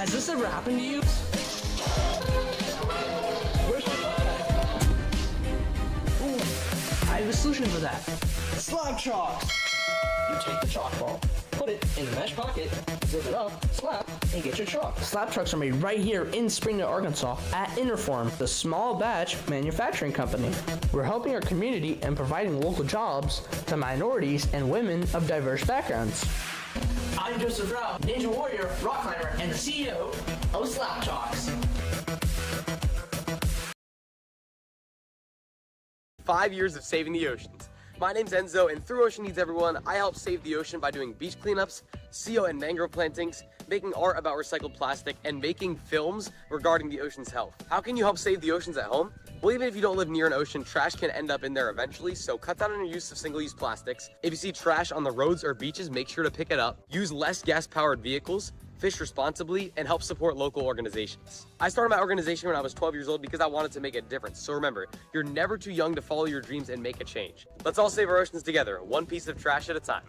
Has this ever happened to you? Where's my Ooh, I have a solution for that. Slab chalks! You take the chalk ball, put it in the mesh pocket, zip it up, slap, and get your chalk. Slab trucks are made right here in Springdale, Arkansas at Interform, the small batch manufacturing company. We're helping our community and providing local jobs to minorities and women of diverse backgrounds. I'm Joseph Rao, Ninja Warrior, rock climber, and the CEO of Slab Chalks. 5 years of saving the oceans. My name's Enzo, and through Ocean Needs Everyone, I help save the ocean by doing beach cleanups, seal and mangrove plantings, making art about recycled plastic, and making films regarding the ocean's health. How can you help save the oceans at home? Well, even if you don't live near an ocean, trash can end up in there eventually, so cut down on your use of single-use plastics. If you see trash on the roads or beaches, make sure to pick it up. Use less gas-powered vehicles, fish responsibly, and help support local organizations. I started my organization when I was 12 years old because I wanted to make a difference. So remember, you're never too young to follow your dreams and make a change. Let's all save our oceans together, one piece of trash at a time.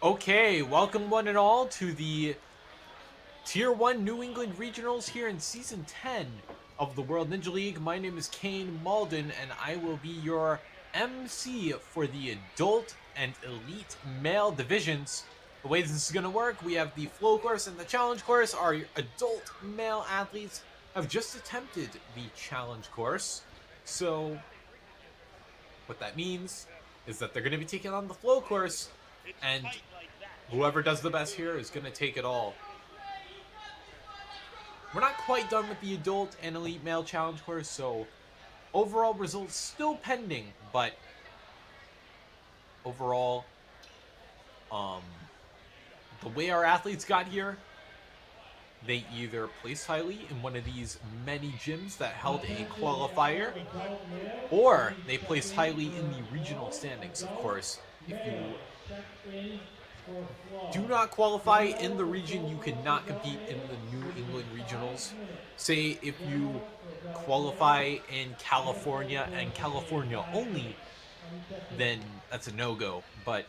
Okay, welcome one and all to the Tier 1 New England Regionals here in Season 10 of the World Ninja League. My name is Kane Malden, and I will be your MC for the Adult and Elite Male divisions. The way this is going to work, we have the Flow course and the Challenge course. Our adult male athletes have just attempted the Challenge course. So, what that means is that they're going to be taking on the Flow course, and whoever does the best here is going to take it all. We're not quite done with the Adult and Elite Male Challenge course, so overall results still pending, but overall, the way our athletes got here, they either placed highly in one of these many gyms that held a qualifier, or they placed highly in the regional standings. Of course, if you do not qualify in the region, you cannot compete in the New England Regionals. Say if you qualify in California and California only, then that's a no-go. But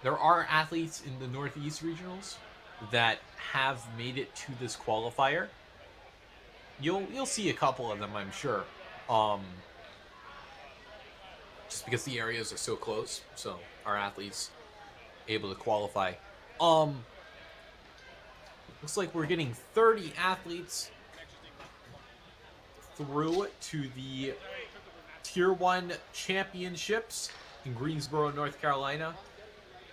there are athletes in the Northeast Regionals that have made it to this qualifier. You'll see a couple of them, I'm sure. Just because the areas are so close, so our athletes able to qualify. Looks like we're getting 30 athletes through to the Tier 1 Championships in Greensboro, North Carolina.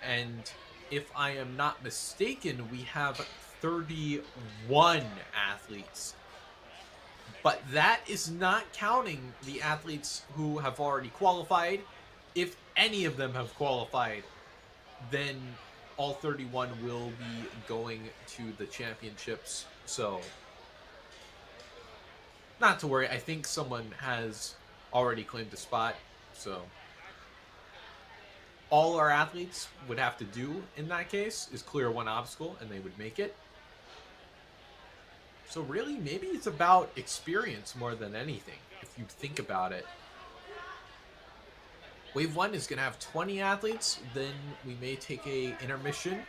And if I am not mistaken, we have 31 athletes But that is not counting the athletes who have already qualified. If any of them have qualified, then all 31 will be going to the championships. So, not to worry. I think someone has already claimed a spot. So, all our athletes would have to do in that case is clear one obstacle, and they would make it. So really, maybe it's about experience more than anything, if you think about it. Wave 1 is going to have 20 athletes. Then we may take a intermission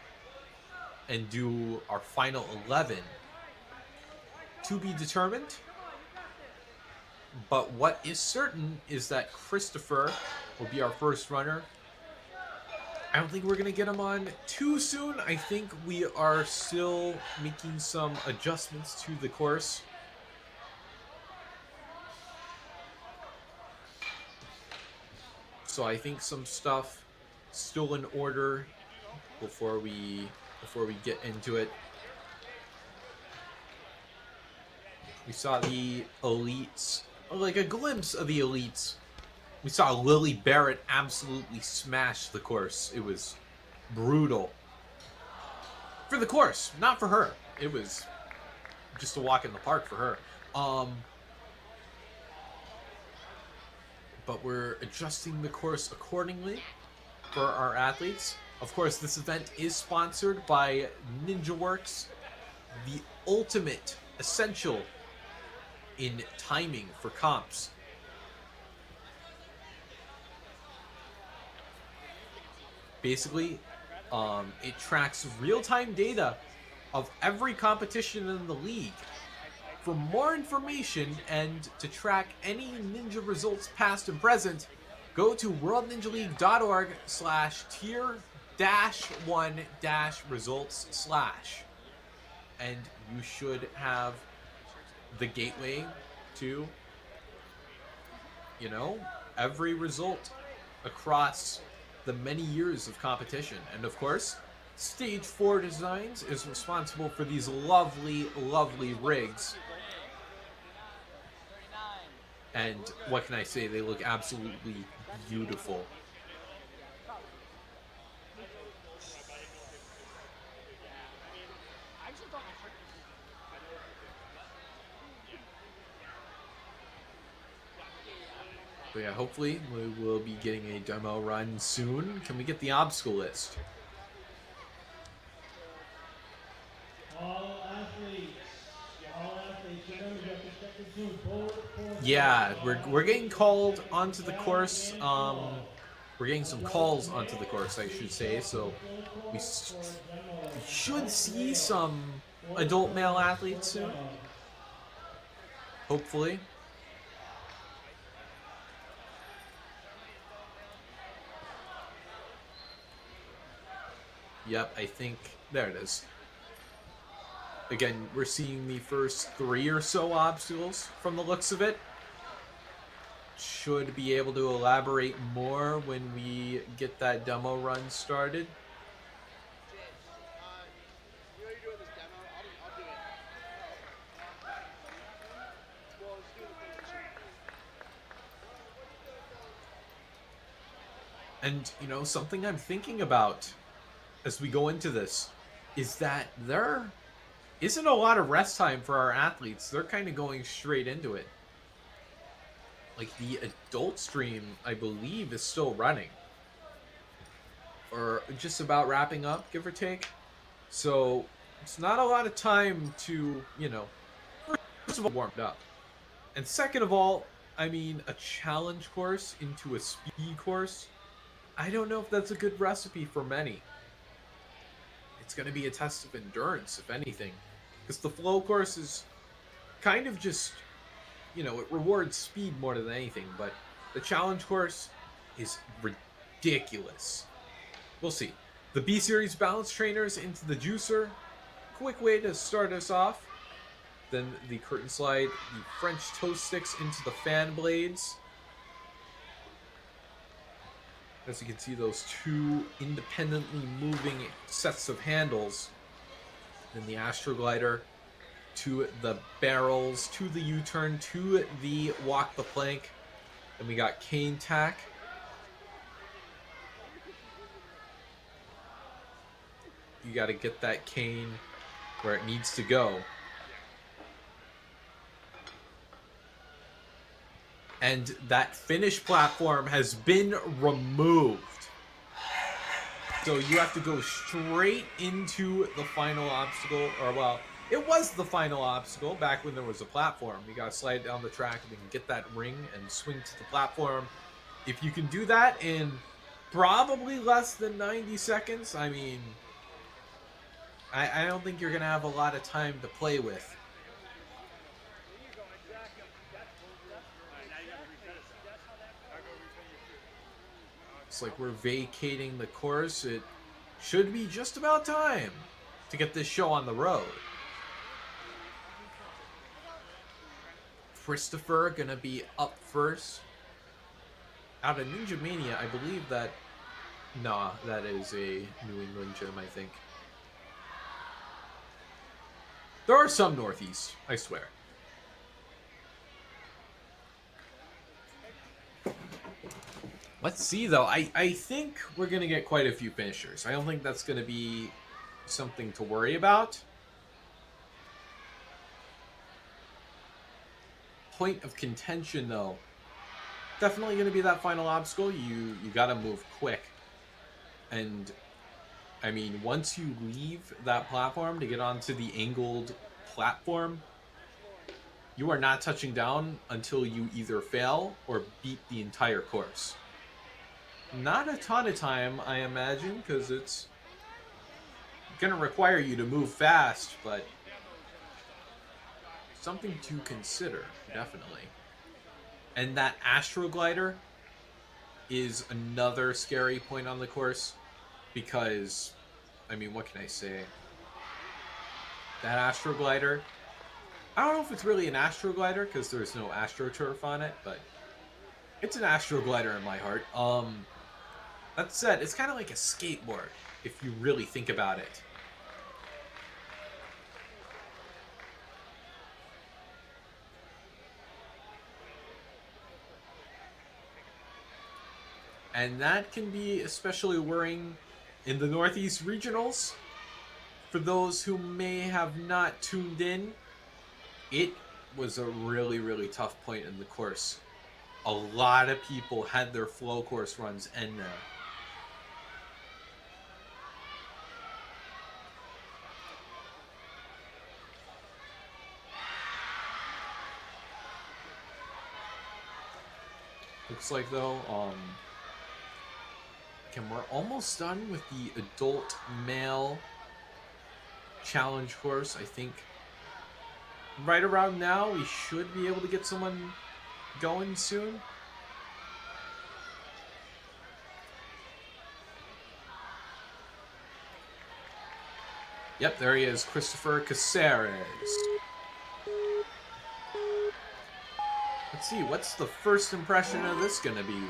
and do our final 11. To be determined. But what is certain is that Christopher will be our first runner. I don't think we're going to get him on too soon. I think we are still making some adjustments to the course. So I think some stuff still in order before we get into it. We saw the elites, like a glimpse of the elites. We saw Lily Barrett absolutely smash the course. It was brutal. For the course, not for her. It was just a walk in the park for her. But we're adjusting the course accordingly for our athletes. Of course, this event is sponsored by NinjaWorks, the ultimate essential in timing for comps. Basically, it tracks real-time data of every competition in the league. For more information and to track any ninja results past and present, go to worldninjaleague.org/tier-1-results/ and you should have the gateway to, every result across the many years of competition. And of course, Stage 4 Designs is responsible for these lovely, lovely rigs. And what can I say? They look absolutely beautiful. But yeah, hopefully we will be getting a demo run soon. Can we get the obstacle list? Yeah, we're getting called onto the course. We're getting some calls onto the course, I should say. So we should see some adult male athletes soon. Hopefully. Yep, I think there it is. Again, we're seeing the first 3 or so obstacles from the looks of it. Should be able to elaborate more when we get that demo run started. And, something I'm thinking about as we go into this is that there isn't a lot of rest time for our athletes. They're kind of going straight into it. Like, the adult stream, I believe, is still running. Or just about wrapping up, give or take. So, it's not a lot of time to, first of all, warmed up. And second of all, a challenge course into a speed course, I don't know if that's a good recipe for many. It's going to be a test of endurance, if anything. Because the flow course is kind of just, it rewards speed more than anything. But the challenge course is ridiculous. We'll see. The B-Series balance trainers into the juicer. Quick way to start us off. Then the curtain slide, the French toast sticks into the fan blades. As you can see, those 2 independently moving sets of handles. Then the Astroglider to the barrels, to the U-turn, to the walk the plank. Then we got cane tack. You got to get that cane where it needs to go. And that finish platform has been removed. So you have to go straight into the final obstacle, or well, it was the final obstacle back when there was a platform. You gotta slide down the track and then get that ring and swing to the platform. If you can do that in probably less than 90 seconds, I mean, I don't think you're gonna have a lot of time to play with. It's like we're vacating the course. It should be just about time to get this show on the road. Christopher gonna be up first. Out of Ninja Mania, I believe that... Nah, that is a New England gym, I think. There are some Northeast, I swear. Let's see, though. I think we're going to get quite a few finishers. I don't think that's going to be something to worry about. Point of contention, though. Definitely going to be that final obstacle. You got to move quick. And, I mean, once you leave that platform to get onto the angled platform, you are not touching down until you either fail or beat the entire course. Not a ton of time, I imagine, because it's going to require you to move fast, but something to consider, definitely. And that Astro Glider is another scary point on the course, because, I mean, what can I say? That Astro Glider, I don't know if it's really an Astro Glider, because there's no AstroTurf on it, but it's an Astro Glider in my heart. That said, it's kind of like a skateboard, if you really think about it. And that can be especially worrying in the Northeast Regionals. For those who may have not tuned in, it was a really, really tough point in the course. A lot of people had their flow course runs end there. Looks like, though, we're almost done with the adult male challenge course. I think right around now we should be able to get someone going soon. Yep, there he is, Christopher Caceres. Let's see, what's the first impression of this gonna be?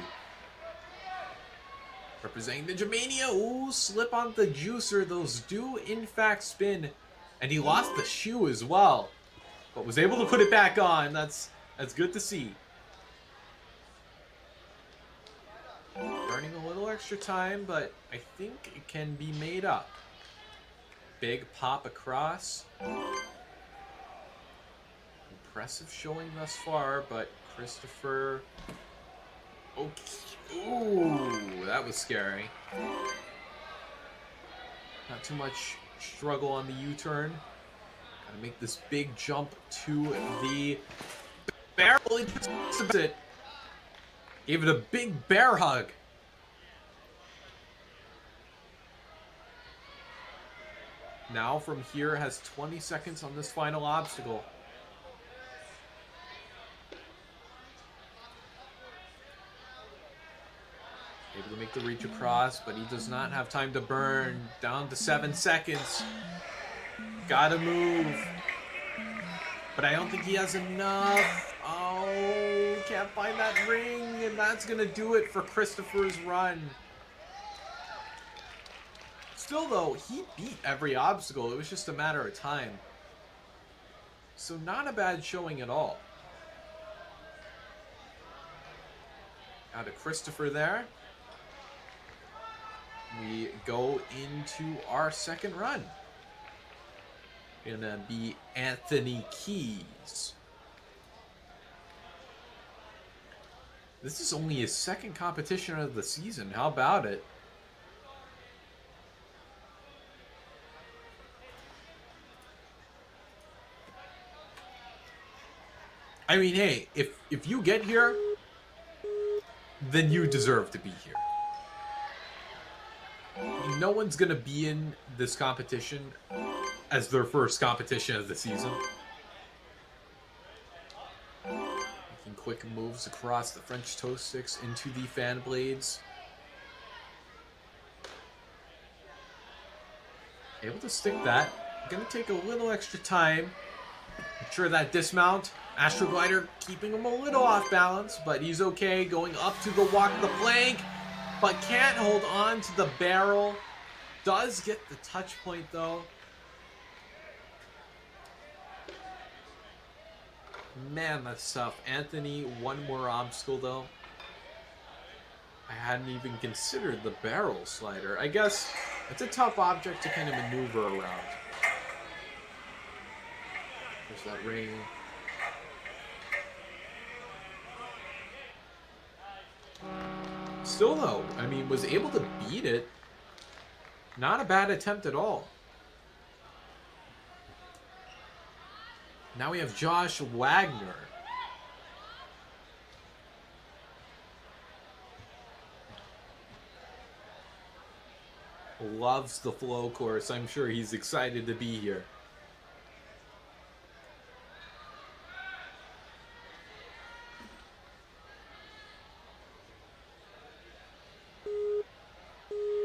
Representing Ninja Mania. Ooh, slip on the juicer. Those do, in fact, spin. And he lost the shoe as well, but was able to put it back on. That's good to see. Burning a little extra time, but I think it can be made up. Big pop across. Impressive showing thus far, but Christopher... Okay. Ooh, that was scary. Not too much struggle on the U-turn. Gotta make this big jump to the barrel. He just it. Gave it a big bear hug. Now from here has 20 seconds on this final obstacle. Able to make the reach across, but he does not have time to burn. Down to 7 seconds. Gotta move. But I don't think he has enough. Oh, can't find that ring, and that's gonna do it for Christopher's run. Still though, he beat every obstacle. It was just a matter of time. So not a bad showing at all. Out of Christopher there. We go into our second run. Gonna be Anthony Keys. This is only his second competition of the season. How about it? I mean, hey, if you get here, then you deserve to be here. No one's gonna be in this competition as their first competition of the season. Making quick moves across the French toast sticks into the fan blades. Able to stick that. Gonna take a little extra time. I'm sure that dismount, Astroglider keeping him a little off balance, but he's okay. Going up to the walk of the plank, but can't hold on to the barrel. Does get the touch point though. Man, that's tough. Anthony, one more obstacle though. I hadn't even considered the barrel slider. I guess it's a tough object to kind of maneuver around. There's that ring. Still though, I mean, was able to beat it. Not a bad attempt at all. Now we have Josh Wagner. Loves the flow course. I'm sure he's excited to be here.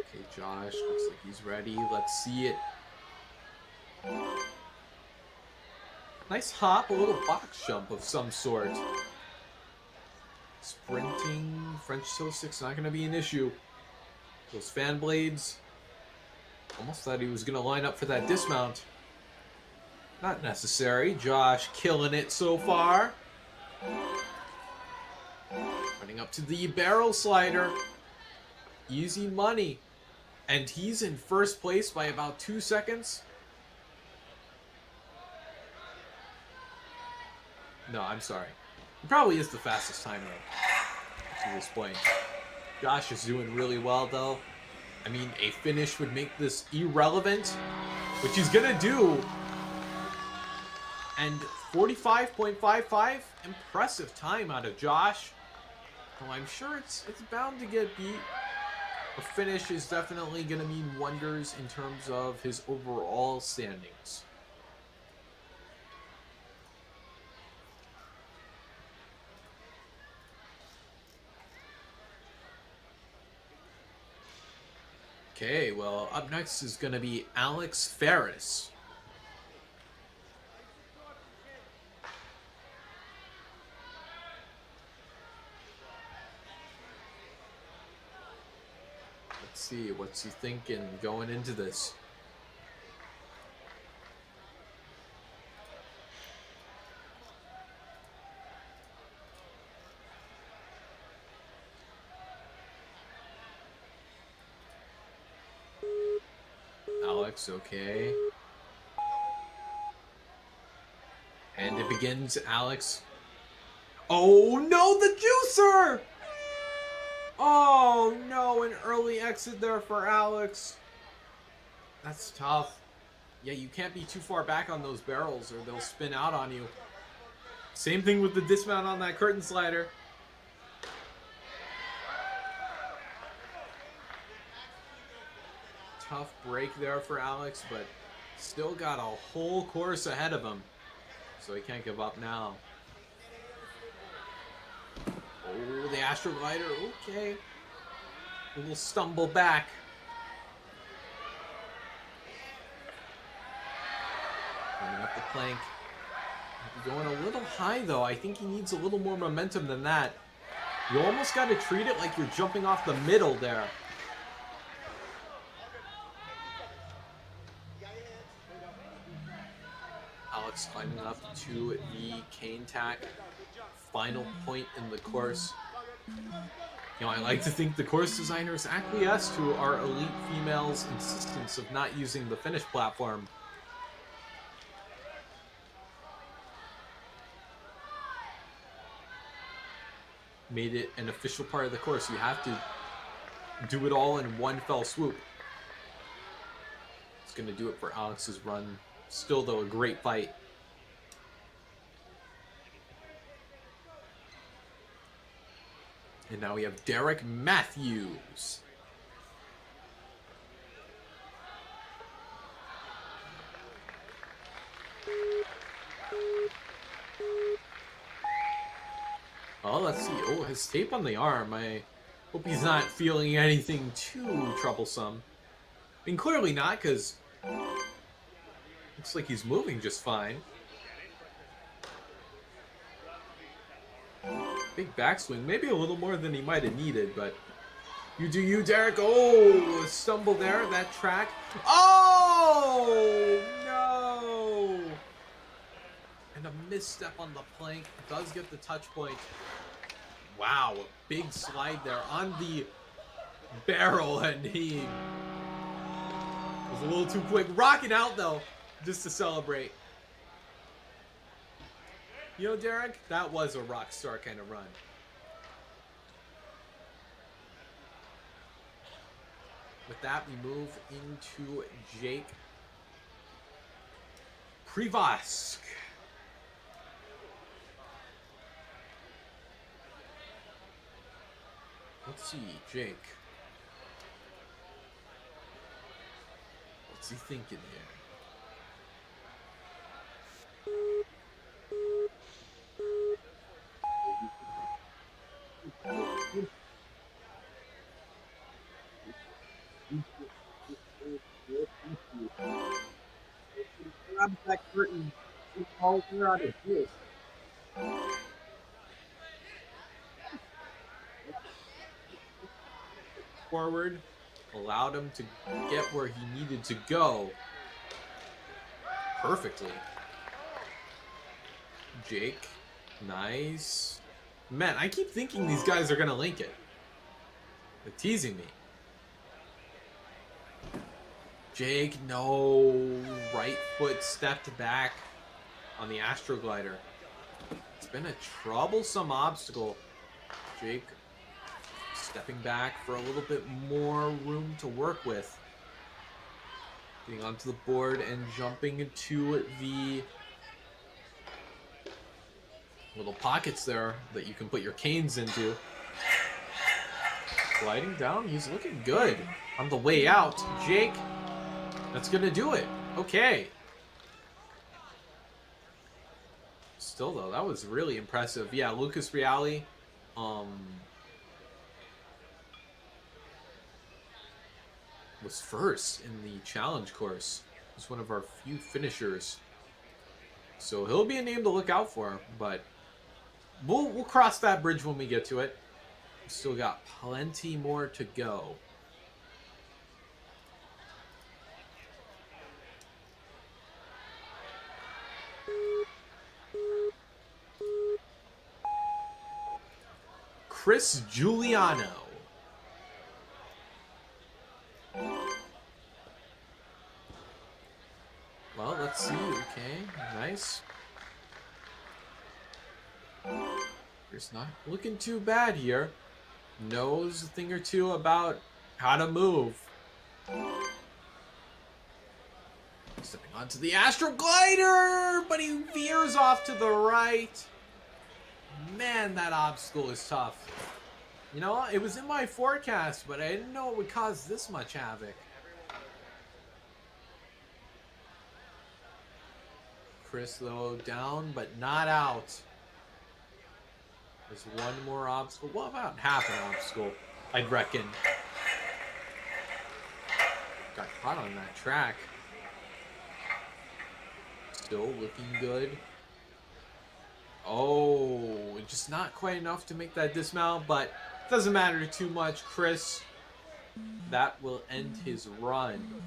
Okay, Josh, looks like he's ready. Let's see it. Nice hop, a little box jump of some sort. Sprinting, French toast stick's not going to be an issue. Those fan blades. Almost thought he was going to line up for that dismount. Not necessary. Josh killing it so far. Running up to the barrel slider. Easy money. And he's in first place by about 2 seconds. No, I'm sorry. He probably is the fastest timer to this point. Josh is doing really well, though. I mean, a finish would make this irrelevant, which he's gonna do. And 45.55, impressive time out of Josh. Oh, I'm sure it's bound to get beat. A finish is definitely gonna mean wonders in terms of his overall standings. Okay, well, up next is going to be Alex Ferris. Let's see, what's he thinking going into this? Alex, okay. And it begins, Alex. Oh no, the juicer! Oh no, an early exit there for Alex. That's tough. Yeah, you can't be too far back on those barrels or they'll spin out on you. Same thing with the dismount on that curtain slider. Tough break there for Alex, but still got a whole course ahead of him. So he can't give up now. Oh, the Astroglider, okay. A little stumble back. Coming up the plank. Going a little high though. I think he needs a little more momentum than that. You almost got to treat it like you're jumping off the middle there. Alex Alex climbing up to the cane tack. Final point in the course. You know, I like to think the course designers acquiesced to our elite females' insistence of not using the finish platform. Made it an official part of the course. You have to do it all in one fell swoop. It's going to do it for Alex's run. Still, though, a great fight. And now we have Derek Matthews. Oh, let's see. Oh, his tape on the arm. I hope he's not feeling anything too troublesome. I mean, clearly not, because looks like he's moving just fine. Big backswing. Maybe a little more than he might have needed, but you do you, Derek. Oh, a stumble there. That track. Oh, no. And a misstep on the plank. Does get the touch point. Wow, a big slide there on the barrel, and he was a little too quick. Rocking out, though, just to celebrate. You know, Derek, that was a rock star kind of run. With that, we move into Jake Privask. Let's see, Jake. What's he thinking here? Grabs that curtain. He calls her out of his. Forward, allowed him to get where he needed to go perfectly. Jake, nice. Man, I keep thinking these guys are gonna link it. They're teasing me. Jake, no. Right foot stepped back on the Astroglider. It's been a troublesome obstacle. Jake stepping back for a little bit more room to work with. Getting onto the board and jumping into the little pockets there that you can put your canes into. Gliding down, he's looking good. On the way out, Jake, that's gonna do it. Okay. Still though, that was really impressive. Yeah, Lucas Reale, was first in the challenge course. He's one of our few finishers. So he'll be a name to look out for, but we'll cross that bridge when we get to it. We've still got plenty more to go. Chris Giuliano. Well, let's see. Okay, nice. It's not looking too bad here. Knows a thing or two about how to move. Stepping onto the Astroglider, but he veers off to the right. Man, that obstacle is tough. You know, it was in my forecast, but I didn't know it would cause this much havoc. Chris, though, down, but not out. There's one more obstacle. Well, about half an obstacle, I'd reckon. Got caught on that track. Still looking good. Oh, just not quite enough to make that dismount, but it doesn't matter too much. Chris, that will end his run.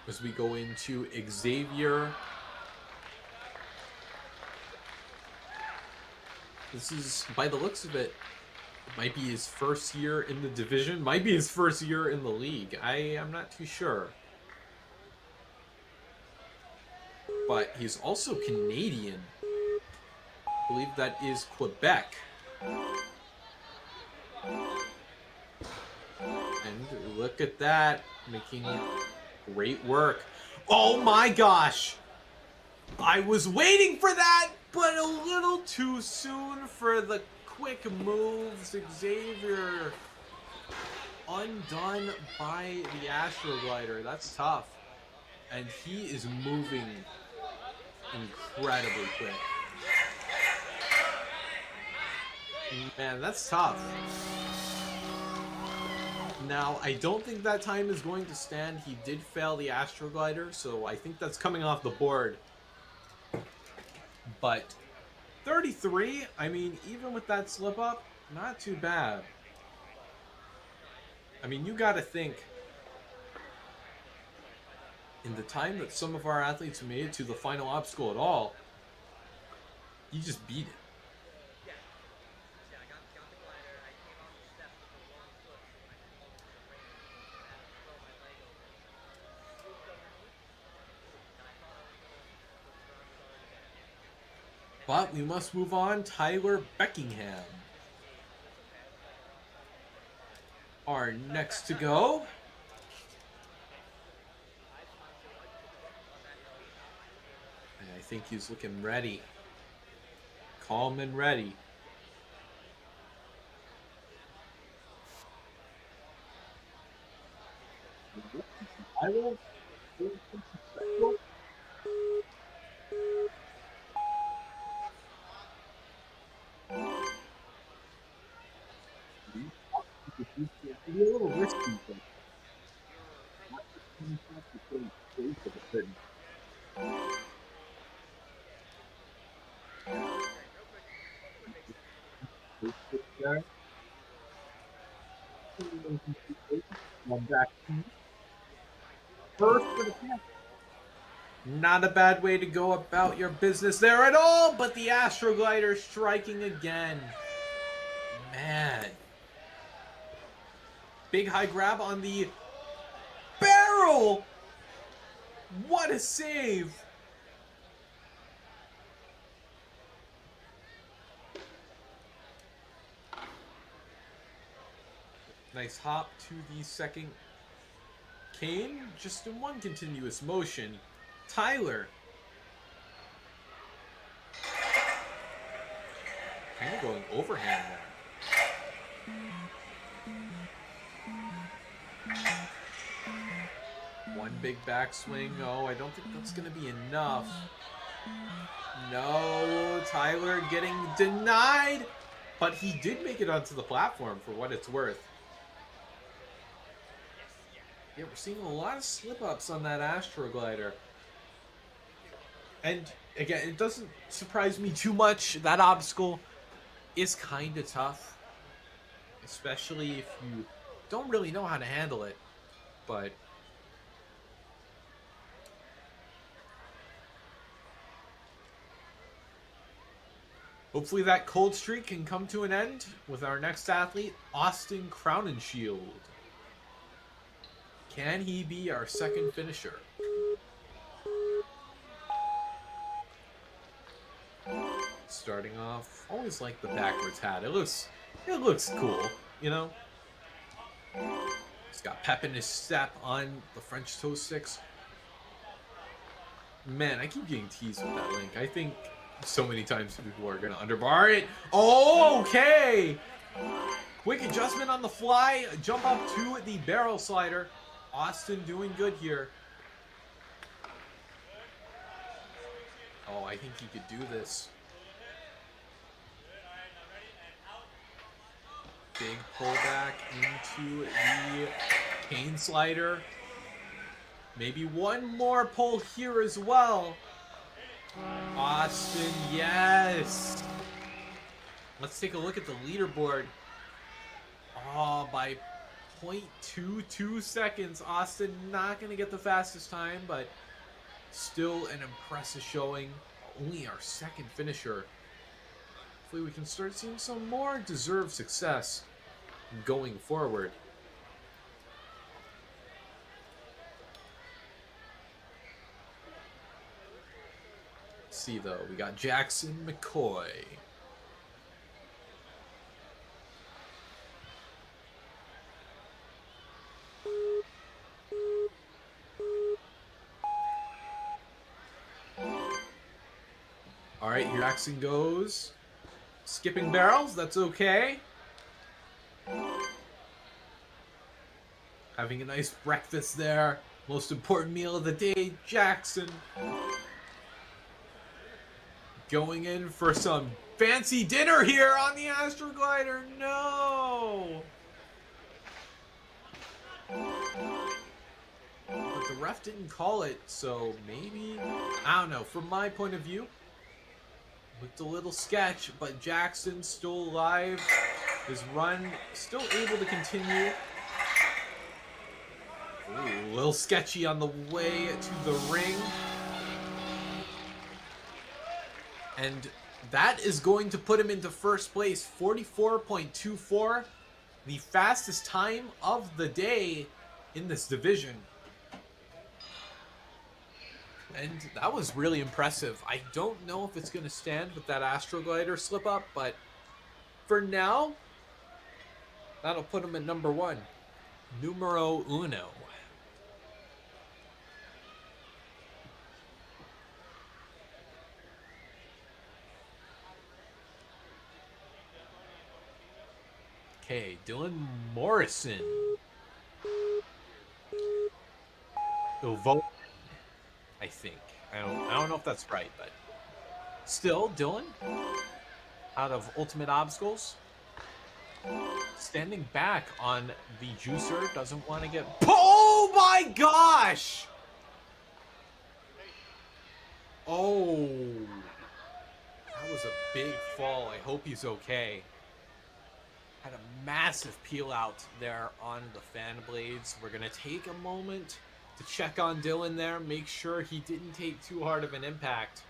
as we go into Xavier. This is, by the looks of it, might be his first year in the division, might be his first year in the league. I am not too sure. But he's also Canadian. I believe that is Quebec. And look at that, making great work. Oh my gosh! I was waiting for that, but a little too soon for the quick moves. Xavier undone by the Astroglider. That's tough. And he is moving incredibly quick. Man, that's tough. Now, I don't think that time is going to stand. He did fail the Astroglider, so I think that's coming off the board. But 33, I mean, even with that slip up, not too bad. I mean, you gotta think, in the time that some of our athletes made it to the final obstacle at all, you just beat it. But we must move on. Tyler Beckingham, our next to go. And I think he's looking ready. Calm and ready. I will. Be a little risky, but first for the camp. Not a bad way to go about your business there at all, but the Astroglider striking again. Man. Big high grab on the barrel. What a save. Nice hop to the second cane, just in one continuous motion. Tyler. Kind of going overhand there. One big backswing. Oh, I don't think that's going to be enough. No, Tyler getting denied. But he did make it onto the platform for what it's worth. Yeah, we're seeing a lot of slip-ups on that Astroglider. And, again, it doesn't surprise me too much. That obstacle is kind of tough. Especially if you don't really know how to handle it. But hopefully that cold streak can come to an end with our next athlete, Austin Crownenshield. Can he be our second finisher? Starting off, always like the backwards hat. It looks cool, you know? He's got pep in his step on the French toe sticks. Man, I keep getting teased with that link. I think so many times people are gonna underbar it. Oh, okay! Quick adjustment on the fly. Jump up to the barrel slider. Austin doing good here. Oh, I think he could do this. Big pullback into the cane slider. Maybe one more pull here as well. Austin, yes. Let's take a look at the leaderboard. Oh, by 0.22 seconds. Austin not going to get the fastest time, but still an impressive showing. Only our second finisher. Hopefully we can start seeing some more deserved success going forward. Let's see though, we got Jackson McCoy. All right, here Jackson goes. Skipping barrels, that's okay. Having a nice breakfast there. Most important meal of the day, Jackson. Going in for some fancy dinner here on the Astroglider. No! But the ref didn't call it, so maybe... I don't know. From my point of view, looked a little sketch, but Jackson still alive. His run still able to continue. Ooh, a little sketchy on the way to the ring. And that is going to put him into first place, 44.24, the fastest time of the day in this division. And that was really impressive. I don't know if it's going to stand with that Astroglider slip up, but for now, that'll put him at number one. Numero uno. Okay, Dylan Morrison. He'll vote, I think. I don't know if that's right, but still, Dylan, out of Ultimate Obstacles, standing back on the juicer, doesn't want to get... Oh my gosh! Oh, that was a big fall. I hope he's okay. Had a massive peel out there on the fan blades. We're going to take a moment to check on Dylan there, make sure he didn't take too hard of an impact.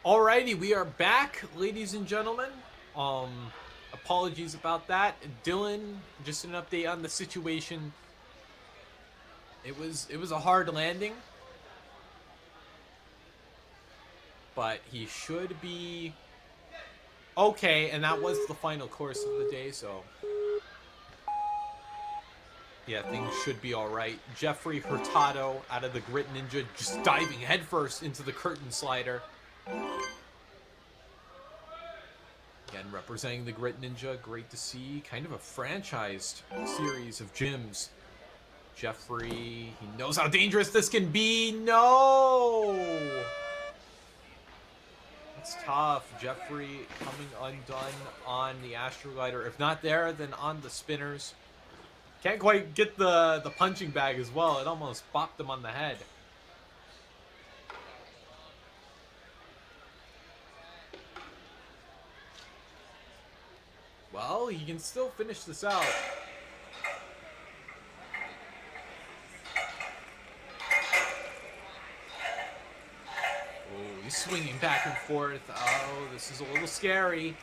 Alrighty, we are back, ladies and gentlemen. Apologies about that. Dylan, just an update on the situation. It was a hard landing, but he should be okay, and that was the final course of the day, so yeah, things should be alright. Jeffrey Hurtado out of the Grit Ninja just diving headfirst into the curtain slider. Again, representing the Grit Ninja, great to see. Kind of a franchised series of gyms. Jeffrey, he knows how dangerous this can be. No! It's tough. Jeffrey coming undone on the Astroglider. If not there, then on the spinners. Can't quite get the punching bag as well. It almost bopped him on the head. Well, he can still finish this out. Oh, he's swinging back and forth. Oh, this is a little scary.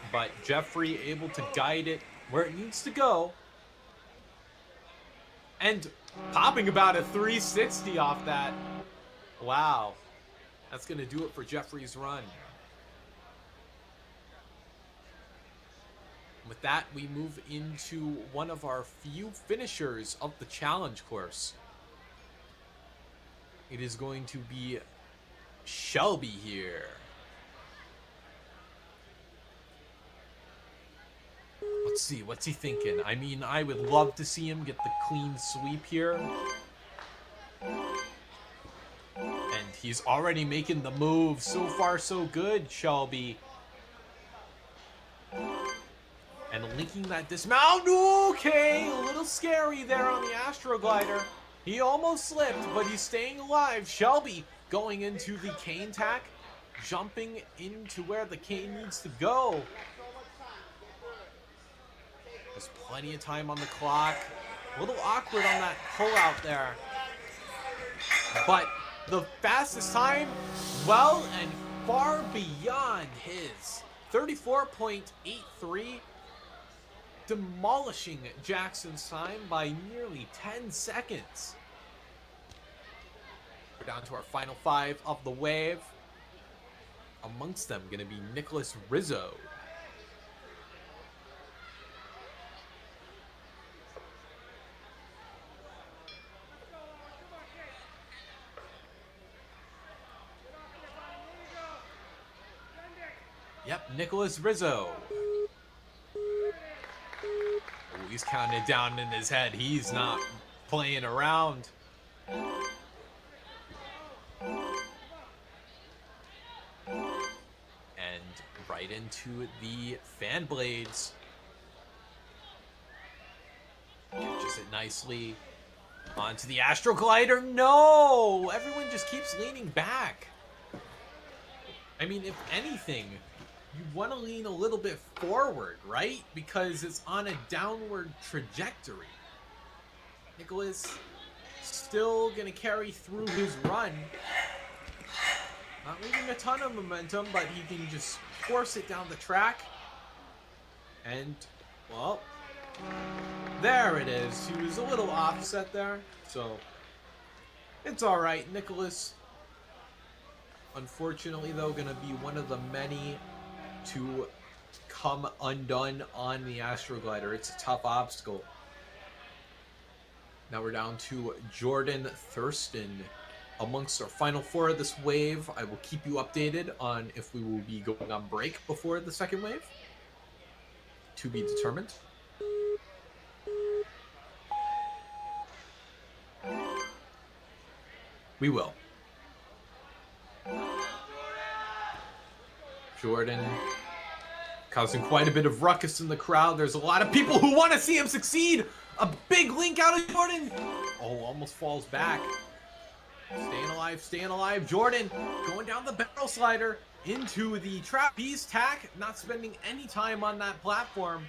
But Jeffrey able to guide it where it needs to go. And popping about a 360 off that. Wow. That's going to do it for Jeffrey's run. With that, we move into one of our few finishers of the challenge course. It is going to be Shelby here. Let's see, what's he thinking? I mean, I would love to see him get the clean sweep here. And he's already making the move. So far, so good, Shelby. And linking that dismount. Okay, a little scary there on the Astroglider. He almost slipped, but he's staying alive. Shelby going into the cane tack, jumping into where the cane needs to go. There's plenty of time on the clock. A little awkward on that pull-out there. But the fastest time, well and far beyond his. 34.83. Demolishing Jackson's time by nearly 10 seconds. We're down to our final 5 of the wave. Amongst them going to be Nicholas Rizzo. Yep, Nicholas Rizzo. He's counting it down in his head. He's not playing around. And right into the fan blades. Catches it nicely. Onto the Astroglider. No! Everyone just keeps leaning back. I mean, if anything, you want to lean a little bit forward, right? Because it's on a downward trajectory. Nicholas still going to carry through his run. Not leaving a ton of momentum, but he can just force it down the track. And, well, there it is. He was a little offset there, so it's all right. Nicholas, unfortunately, though, going to be one of the many to come undone on the Astroglider. It's a tough obstacle. Now we're down to Jordan Thurston. Amongst our final 4 of this wave, I will keep you updated on if we will be going on break before the second wave. To be determined. We will. Jordan causing quite a bit of ruckus in the crowd. There's a lot of people who want to see him succeed. A big link out of Jordan. Oh, almost falls back. Staying alive, staying alive. Jordan going down the barrel slider into the trapeze tack. Not spending any time on that platform.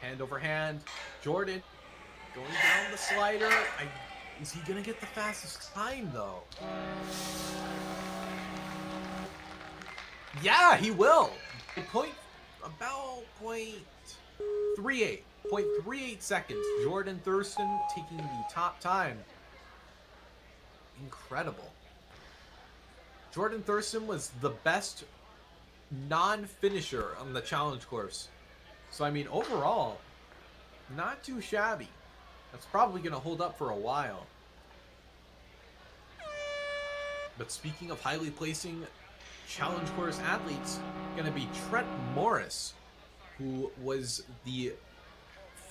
Hand over hand. Jordan going down the slider. Is he going to get the fastest time, though? Yeah, he will. About 0.38 seconds. Jordan Thurston taking the top time. Incredible. Jordan Thurston was the best non-finisher on the challenge course. So, I mean, overall, not too shabby. That's probably going to hold up for a while. But speaking of highly placing challenge course athletes, going to be Trent Morris, who was the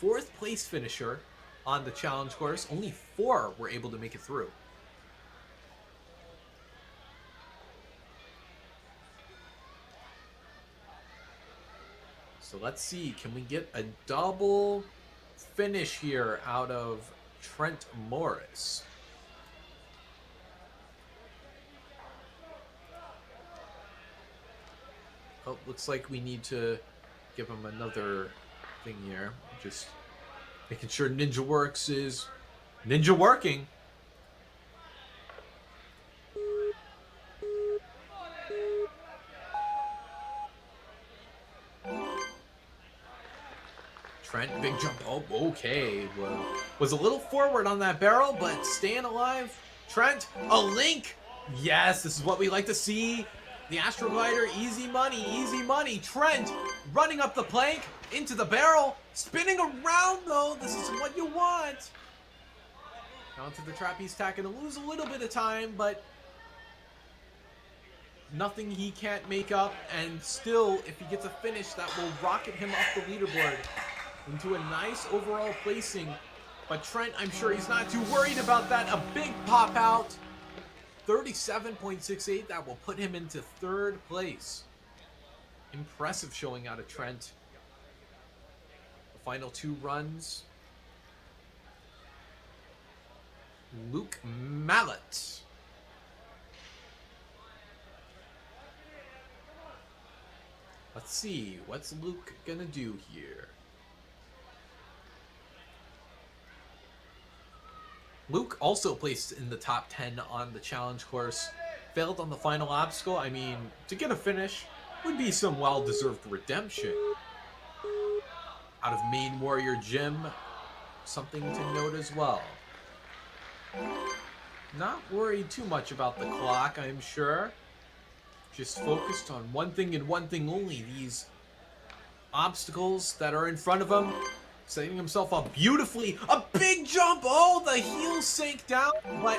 4th place finisher on the challenge course. Only 4 were able to make it through. So let's see, can we get a double finish here out of Trent Morris? Oh, looks like we need to give him another thing here. Just making sure Ninja Works is Ninja working. Trent, big jump. Oh, okay. Well, was a little forward on that barrel, but staying alive. Trent, a link. Yes, this is what we like to see. The Astroglider, easy money, easy money. Trent running up the plank, into the barrel, spinning around though. This is what you want. Onto the trapeze tack, and lose a little bit of time, but nothing he can't make up. And still, if he gets a finish, that will rocket him up the leaderboard into a nice overall placing. But Trent, I'm sure he's not too worried about that. A big pop out. 37.68. That will put him into 3rd place. Impressive showing out of Trent. The final 2 runs. Luke Mallet. Let's see. What's Luke gonna do here? Luke also placed in the top 10 on the challenge course. Failed on the final obstacle. I mean, to get a finish would be some well-deserved redemption. Out of Main Warrior Gym, something to note as well. Not worried too much about the clock, I'm sure. Just focused on one thing and one thing only. These obstacles that are in front of him. Setting himself up beautifully. A big jump. Oh, the heel sank down, but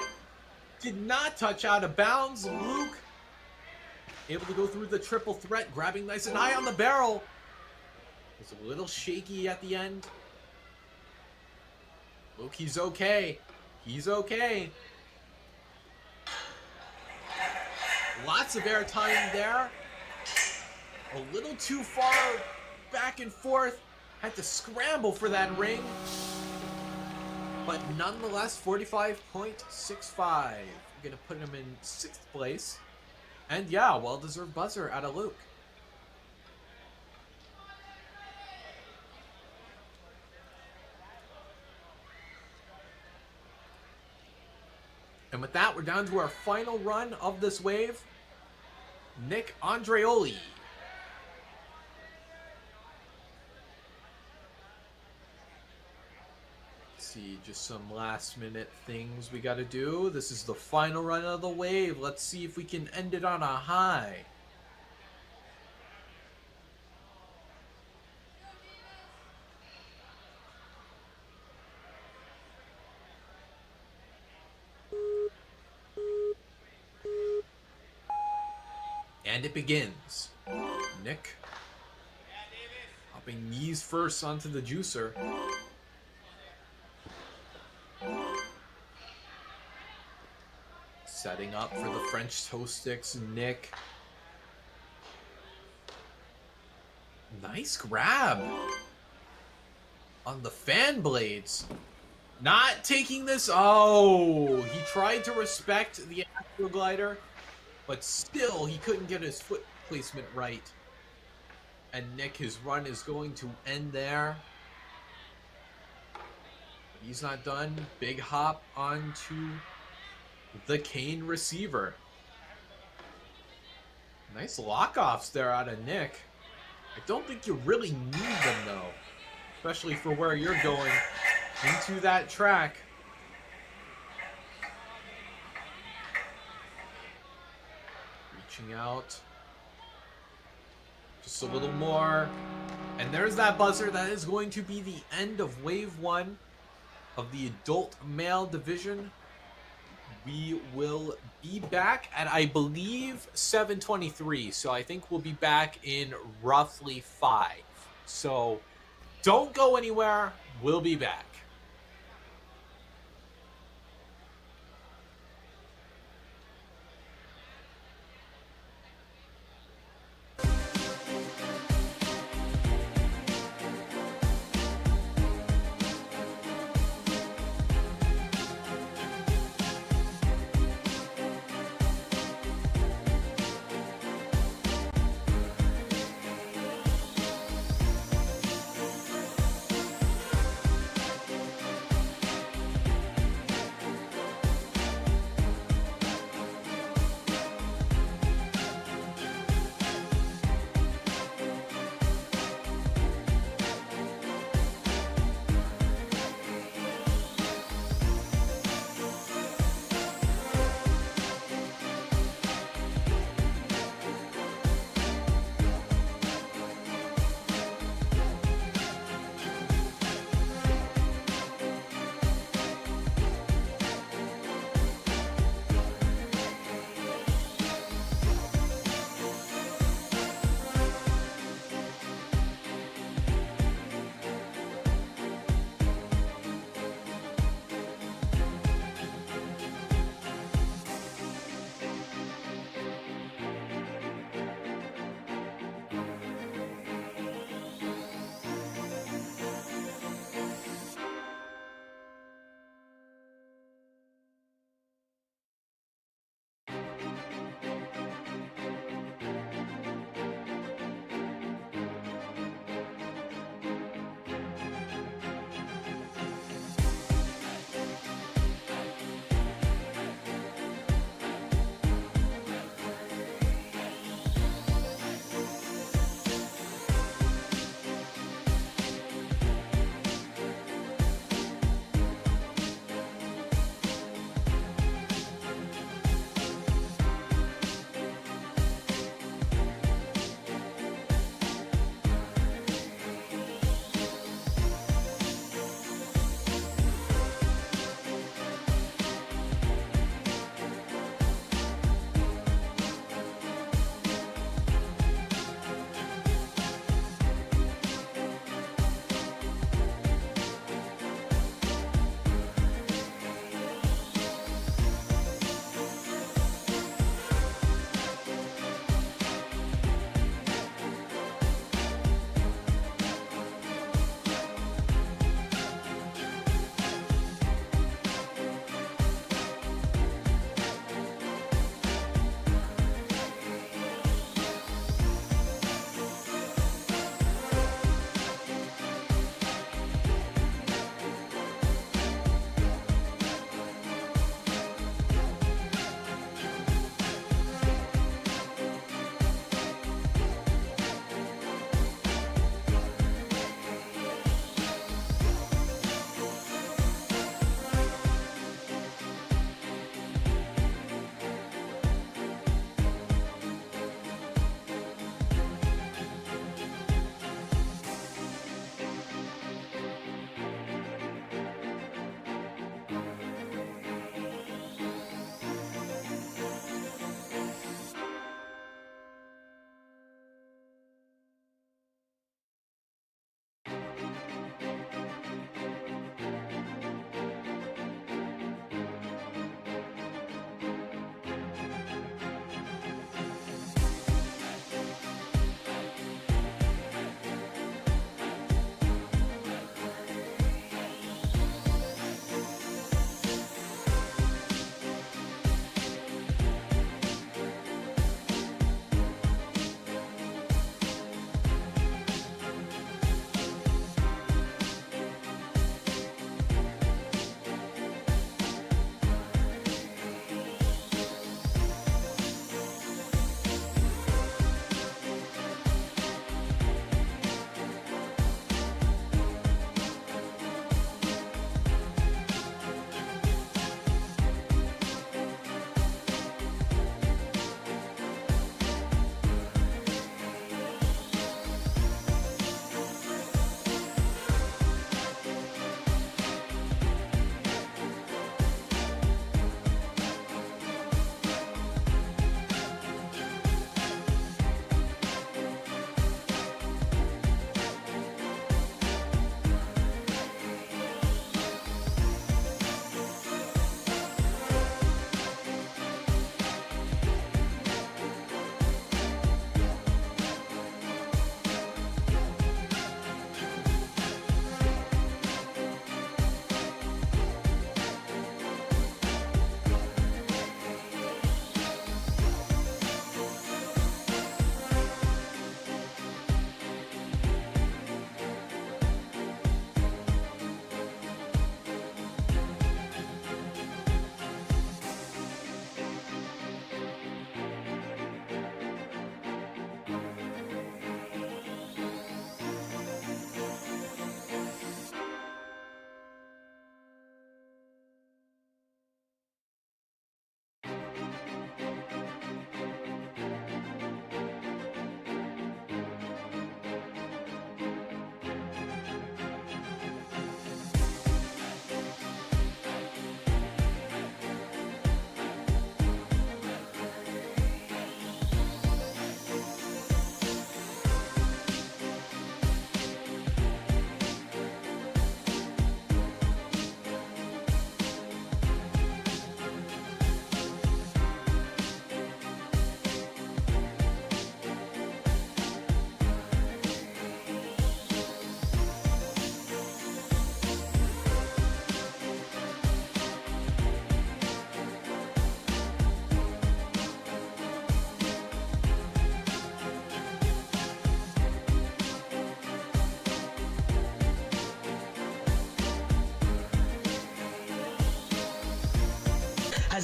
did not touch out of bounds. Luke able to go through the triple threat, grabbing nice and high on the barrel. Was a little shaky at the end. Luke, he's okay. He's okay. Lots of air time there. A little too far back and forth. Had to scramble for that ring. But nonetheless, 45.65. Gonna put him in 6th place. And yeah, well-deserved buzzer out of Luke. And with that, we're down to our final run of this wave. Nick Andreoli. See, just some last minute things we got to do. This is the final run of the wave. Let's see if we can end it on a high. And it begins. Nick hopping knees first onto the juicer. Setting up for the French toast sticks, Nick. Nice grab on the fan blades. Not taking this. Oh, he tried to respect the Astroglider, but still he couldn't get his foot placement right. And Nick, his run is going to end there. He's not done. Big hop onto the cane receiver. Nice lockoffs there out of Nick. I don't think you really need them, though. Especially for where you're going into that track. Reaching out. Just a little more. And there's that buzzer. That is going to be the end of Wave 1 of the adult male division. We will be back at, I believe, 7:23. So I think we'll be back in roughly 5. So don't go anywhere. We'll be back.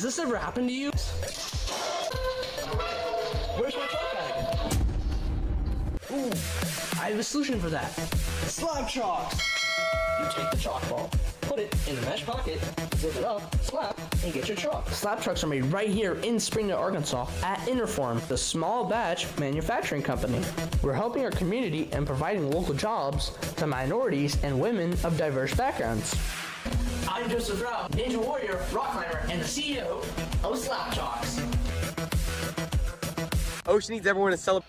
this ever happen to you? Where's my chalk bag? Ooh, I have a solution for that. Slab chalks! You take the chalk ball, put it in the mesh pocket, zip it up, slap, and get your chalk. Slab trucks are made right here in Springdale, Arkansas at Interform, the small batch manufacturing company. We're helping our community and providing local jobs to minorities and women of diverse backgrounds. I'm Joseph Rao, Ninja Warrior, rock climber, and the CEO of Slab Chalks. Ocean needs everyone to celebrate.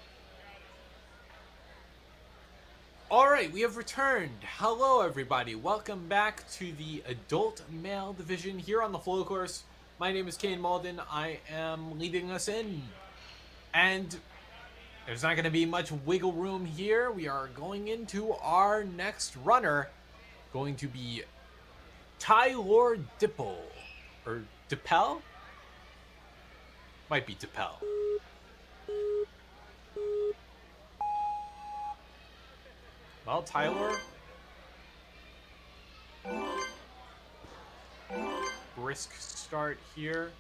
Alright, we have returned. Hello everybody, welcome back to the adult male division here on the flow course. My name is Kane Malden, I am leading us in. And there's not going to be much wiggle room here. We are going into our next runner, going to be Tyler Dipple, or Dippel? Might be Dippel. Well, Tyler, brisk start here,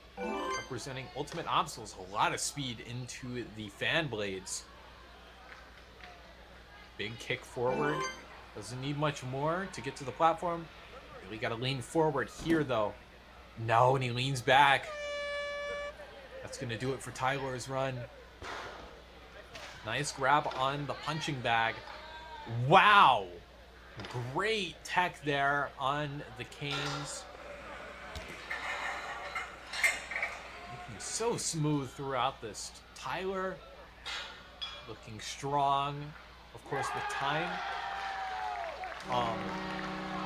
representing Ultimate Obstacles. A lot of speed into the fan blades. Big kick forward. Doesn't need much more to get to the platform. Really got to lean forward here, though. No, and he leans back. That's going to do it for Tyler's run. Nice grab on the punching bag. Wow! Great tech there on the canes. Looking so smooth throughout this. Tyler looking strong, of course, with time.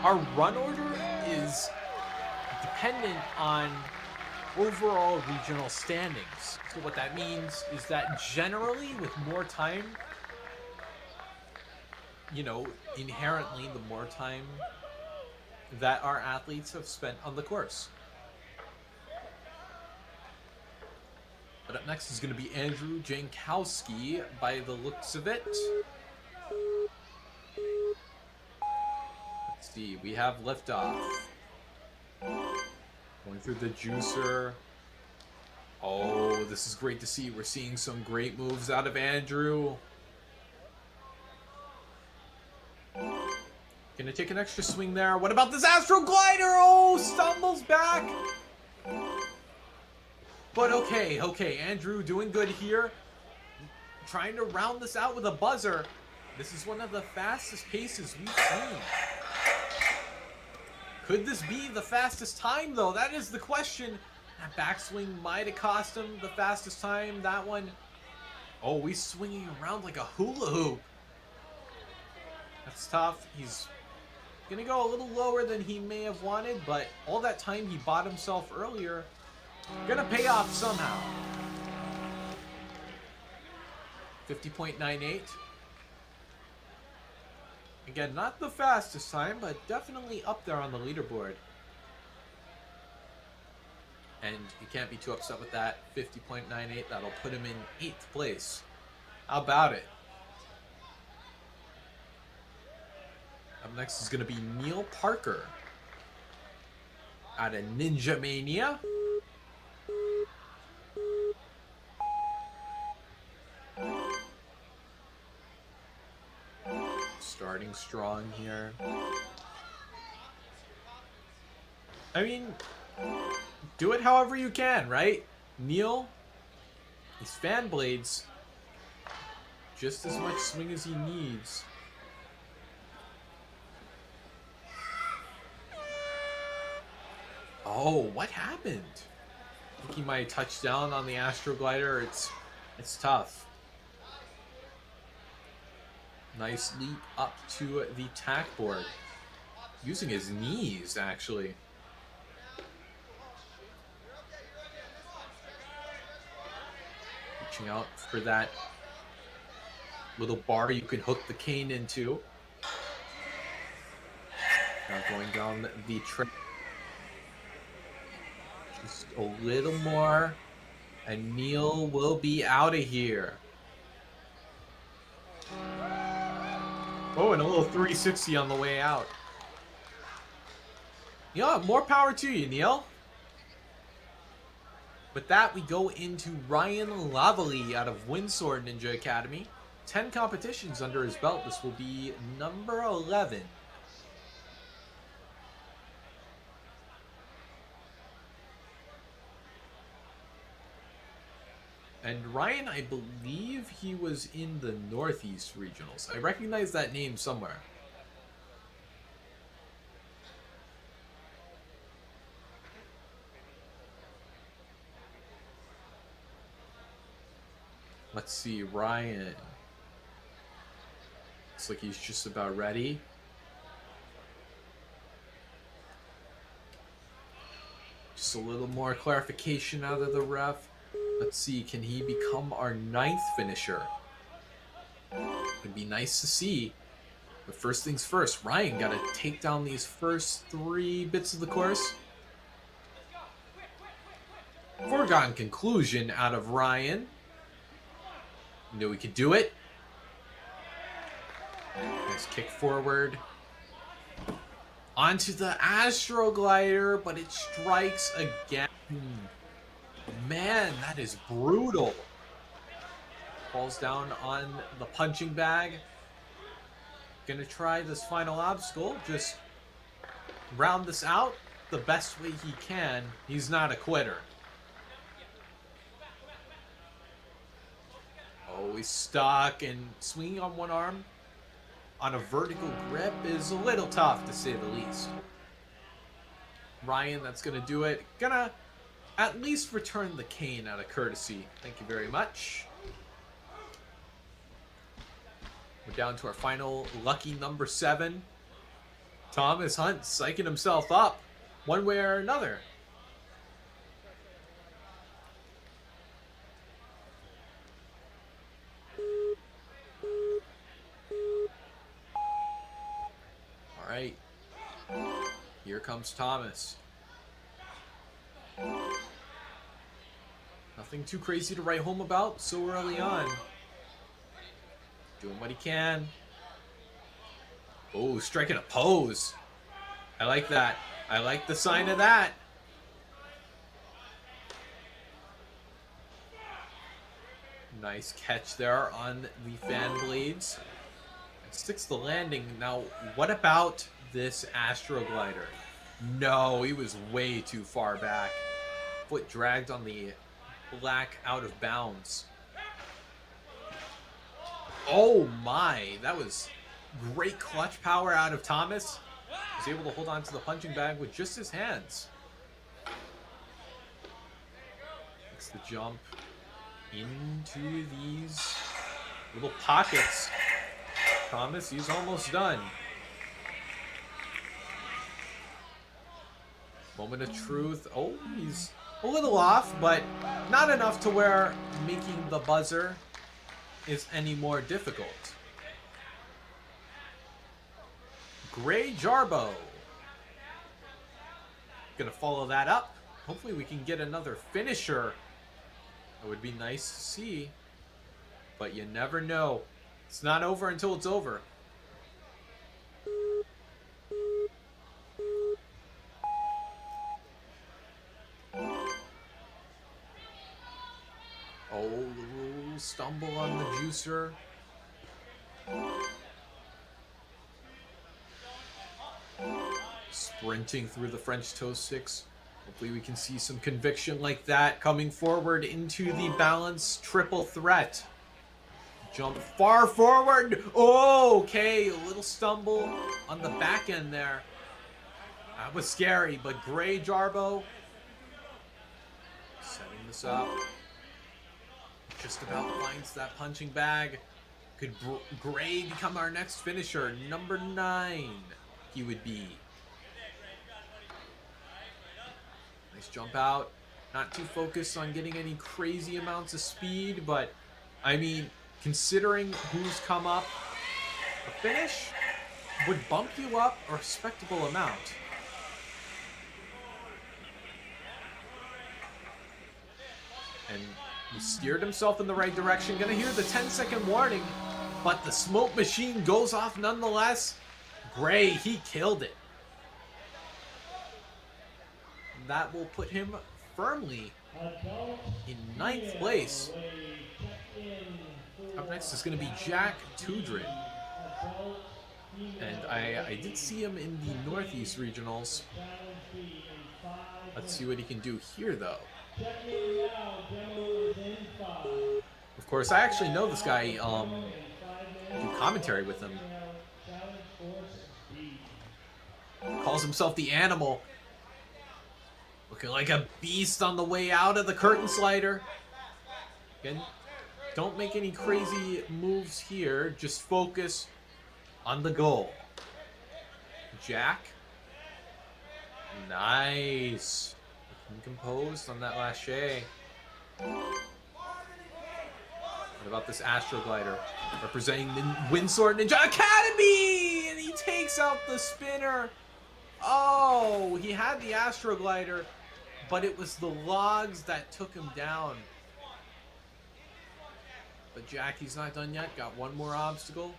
Our run order is dependent on overall regional standings. So what that means is that generally with more time, you know, inherently the more time that our athletes have spent on the course. But up next is going to be Andrew Jankowski by the looks of it. Let's see, we have liftoff. Going through the juicer. Oh, this is great to see. We're seeing some great moves out of Andrew. Gonna take an extra swing there. What about this Astro Glider? Oh, stumbles back. But okay. Andrew doing good here. Trying to round this out with a buzzer. This is one of the fastest paces we've seen. Could this be the fastest time, though? That is the question. That backswing might have cost him the fastest time. That one. Oh, he's swinging around like a hula hoop. That's tough. He's gonna go a little lower than he may have wanted, but all that time he bought himself earlier, gonna pay off somehow. 50.98. Again, not the fastest time, but definitely up there on the leaderboard. And you can't be too upset with that. 50.98, that'll put him in 8th place. How about it? Up next is going to be Neil Parker out of Ninja Mania. Starting strong here. I mean, do it however you can, right? Neil, his fan blades, just as much swing as he needs. Oh, what happened? I think he might have touched down on the Astro Glider. It's tough. Nice leap up to the tack board. Using his knees, actually. Reaching out for that little bar you can hook the cane into. Now going down the track. Just a little more, and Neil will be out of here. Oh, and a little 360 on the way out. Yeah, more power to you, Neil. With that, we go into Ryan Lavallee out of Windsor Ninja Academy. 10 competitions under his belt. This will be number 11. And Ryan, I believe he was in the Northeast Regionals. I recognize that name somewhere. Let's see, Ryan. Looks like he's just about ready. Just a little more clarification out of the ref. Let's see, can he become our 9th finisher? Would be nice to see. But first things first, Ryan got to take down these first 3 bits of the course. Foregone conclusion out of Ryan. Knew we could do it. Nice kick forward. Onto the Astroglider, but it strikes again. Man, that is brutal. Falls down on the punching bag. Gonna try this final obstacle. Just round this out the best way he can. He's not a quitter. Oh, he's stuck, and swinging on one arm on a vertical grip is a little tough, to say the least. Ryan, that's gonna do it. Gonna at least return the cane out of courtesy. Thank you very much. We're down to our final lucky number 7. Thomas Hunt psyching himself up one way or another. All right. Here comes Thomas. Nothing too crazy to write home about so early on. Doing what he can. Oh, striking a pose. I like that. I like the sign of that. Nice catch there on the fan blades. Sticks the landing. Now, what about this Astroglider? No, he was way too far back. Foot dragged on the black out of bounds. Oh my, that was great clutch power out of Thomas. Was able to hold on to the punching bag with just his hands. Makes the jump into these little pockets. Thomas, he's almost done. Moment of truth. Oh, he's a little off, but not enough to where making the buzzer is any more difficult. Gray Jarbo. Gonna follow that up. Hopefully we can get another finisher. That would be nice to see. But you never know. It's not over until it's over. Oh, little stumble on the juicer. Sprinting through the French toast sticks. Hopefully we can see some conviction like that coming forward into the balance triple threat. Jump far forward. Oh, okay, a little stumble on the back end there. That was scary, but Gray Jarbo setting this up. Just about finds that punching bag. Could Gray become our next finisher? Number 9 he would be. Nice jump out. Not too focused on getting any crazy amounts of speed, but I mean, considering who's come up, a finish would bump you up a respectable amount. And he steered himself in the right direction. Gonna hear the 10-second warning, but the smoke machine goes off nonetheless. Gray, he killed it. That will put him firmly In 9th place. Up next is going to be Jack Tudrin. And I did see him in the Northeast Regionals. Let's see what he can do here, though. Of course, I actually know this guy, do commentary with him. Calls himself the Animal. Looking like a beast on the way out of the curtain slider. Again, don't make any crazy moves here. Just focus on the goal. Jack. Nice. Looking composed on that lâché. What about this Astroglider? Representing the Windsword Ninja Academy! And he takes out the spinner. Oh, he had the Astroglider, but it was the logs that took him down. But Jackie's not done yet. Got one more obstacle.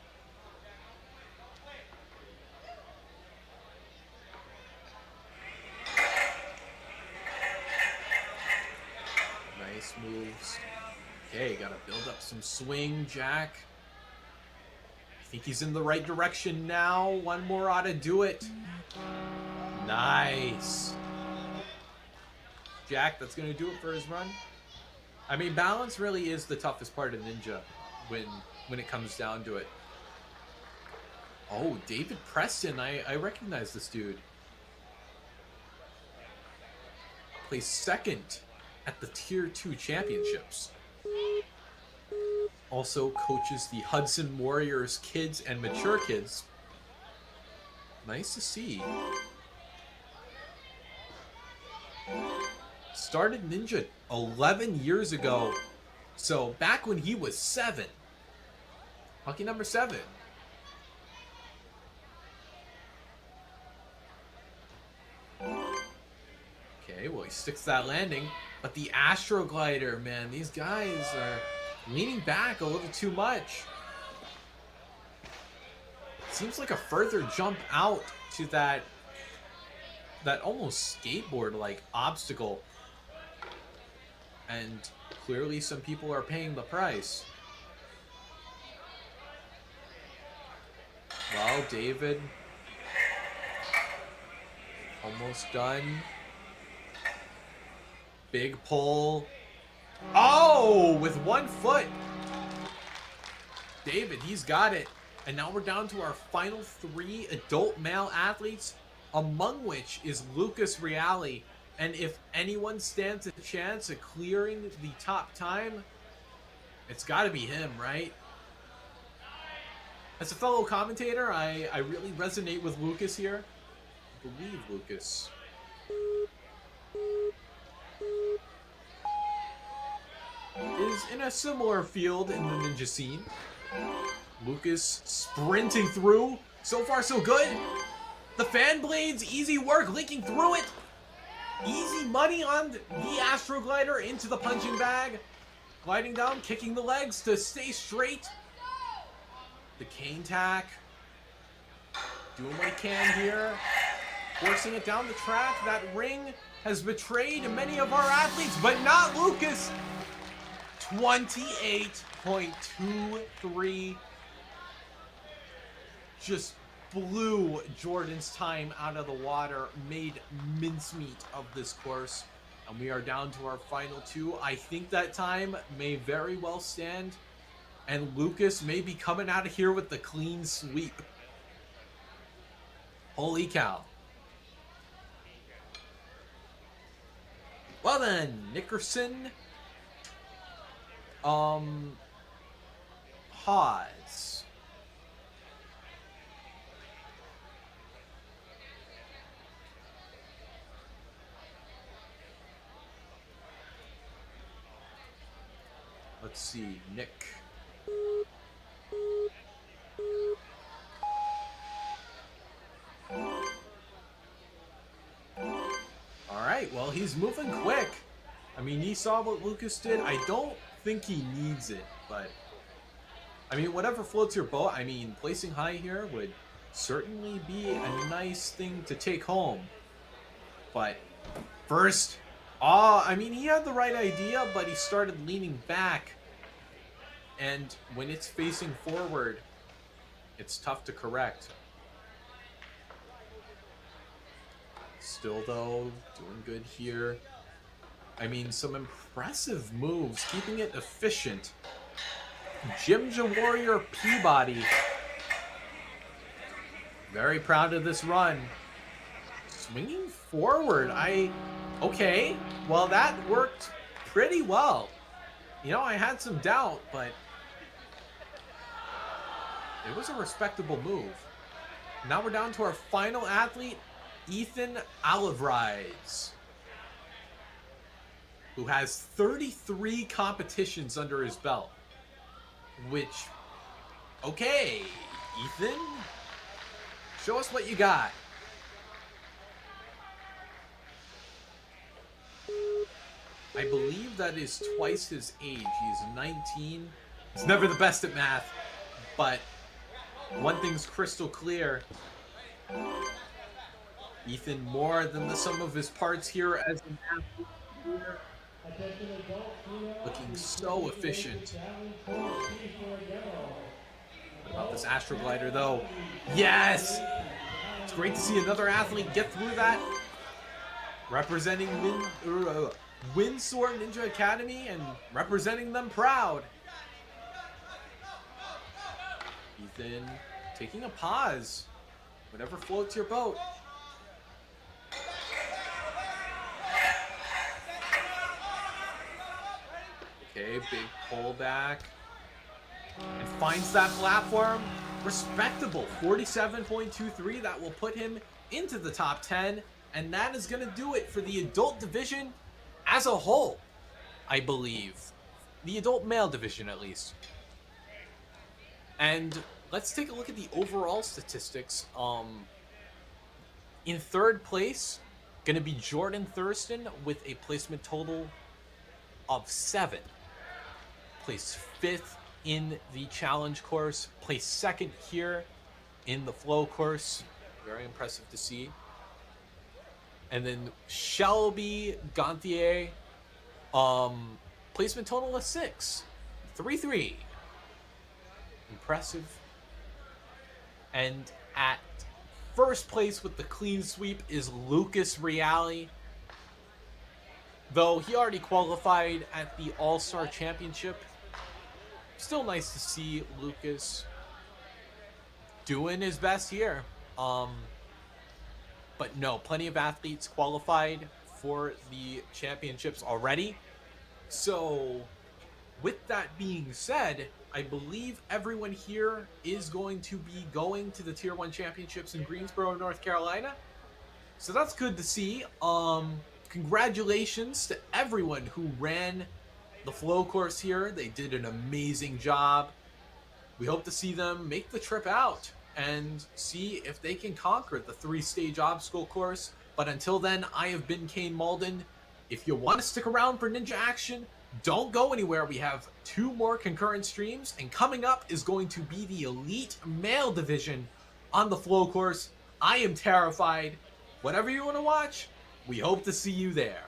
Nice moves. Okay, gotta build up some swing, Jack. I think he's in the right direction now. One more ought to do it. Nice. Jack, that's gonna do it for his run. I mean, balance really is the toughest part of Ninja when it comes down to it. Oh, David Preston. I recognize this dude. Plays second at the Tier 2 Championships. Also coaches the Hudson Warriors kids and mature kids. Nice to see. Started Ninja 11 years ago. So back when he was 7. Lucky number 7. Okay, well, he sticks that landing. But the Astroglider, man, these guys are leaning back a little too much. Seems like a further jump out to that almost skateboard-like obstacle. And clearly some people are paying the price. Well, David, almost done. Big pull. Oh, with one foot. David, he's got it. And now we're down to our final 3 adult male athletes, among which is Lucas Reale. And if anyone stands a chance at clearing the top time, it's got to be him, right? As a fellow commentator, I really resonate with Lucas here. I believe Lucas is in a similar field in the ninja scene. Lucas sprinting through. So far, so good. The fan blades, easy work, linking through it. Easy money on the Astroglider into the punching bag. Gliding down, kicking the legs to stay straight. The cane tack. Doing what he can here. Forcing it down the track. That ring has betrayed many of our athletes, but not Lucas. 28.23. Just blew Jordan's time out of the water, made mincemeat of this course, and we are down to our final 2. I think that time may very well stand, and Lucas may be coming out of here with the clean sweep. Holy cow. Well then, Nickerson, Hawes. Let's see, Nick. Alright, well, he's moving quick. I mean, he saw what Lucas did. I don't think he needs it, but I mean, whatever floats your boat. I mean, placing high here would certainly be a nice thing to take home. But first, I mean, he had the right idea, but he started leaning back. And when it's facing forward, it's tough to correct. Still, though, doing good here. I mean, some impressive moves, keeping it efficient. Jim Warrior Peabody. Very proud of this run. Swinging forward. Okay, well, that worked pretty well. You know, I had some doubt, but it was a respectable move. Now we're down to our final athlete, Ethan Alvarez, who has 33 competitions under his belt. Which, okay, Ethan, show us what you got. I believe that is twice his age. He's 19. He's never the best at math, but one thing's crystal clear. Ethan more than the sum of his parts here as an athlete. Looking so efficient. What about this Astroglider, though? Yes! It's great to see another athlete get through that. Representing Windsor Ninja Academy and representing them proud. Ethan taking a pause. Whatever floats your boat. Okay, big pullback. And finds that platform. Respectable. 47.23. That will put him into the top 10. And that is going to do it for the adult division as a whole, I believe. The adult male division, at least. And let's take a look at the overall statistics. In third place, going to be Jordan Thurston with a placement total of 7. Placed 5th in the challenge course. Placed 2nd here in the flow course. Very impressive to see. And then Shelby Gontier, placement total of 6. 3-3. Impressive. And at first place with the clean sweep is Lucas Reale. Though he already qualified at the All-Star Championship. Still nice to see Lucas doing his best here. But no, plenty of athletes qualified for the championships already. So, with that being said, I believe everyone here is going to be going to the Tier 1 Championships in Greensboro, North Carolina. So that's good to see. Congratulations to everyone who ran the flow course here. They did an amazing job. We hope to see them make the trip out and see if they can conquer the 3-stage obstacle course. But until then, I have been Kane Malden. If you want to stick around for Ninja action, don't go anywhere. We have 2 more concurrent streams, and coming up is going to be the Elite Male Division on the flow course. I am terrified. Whatever you want to watch, we hope to see you there.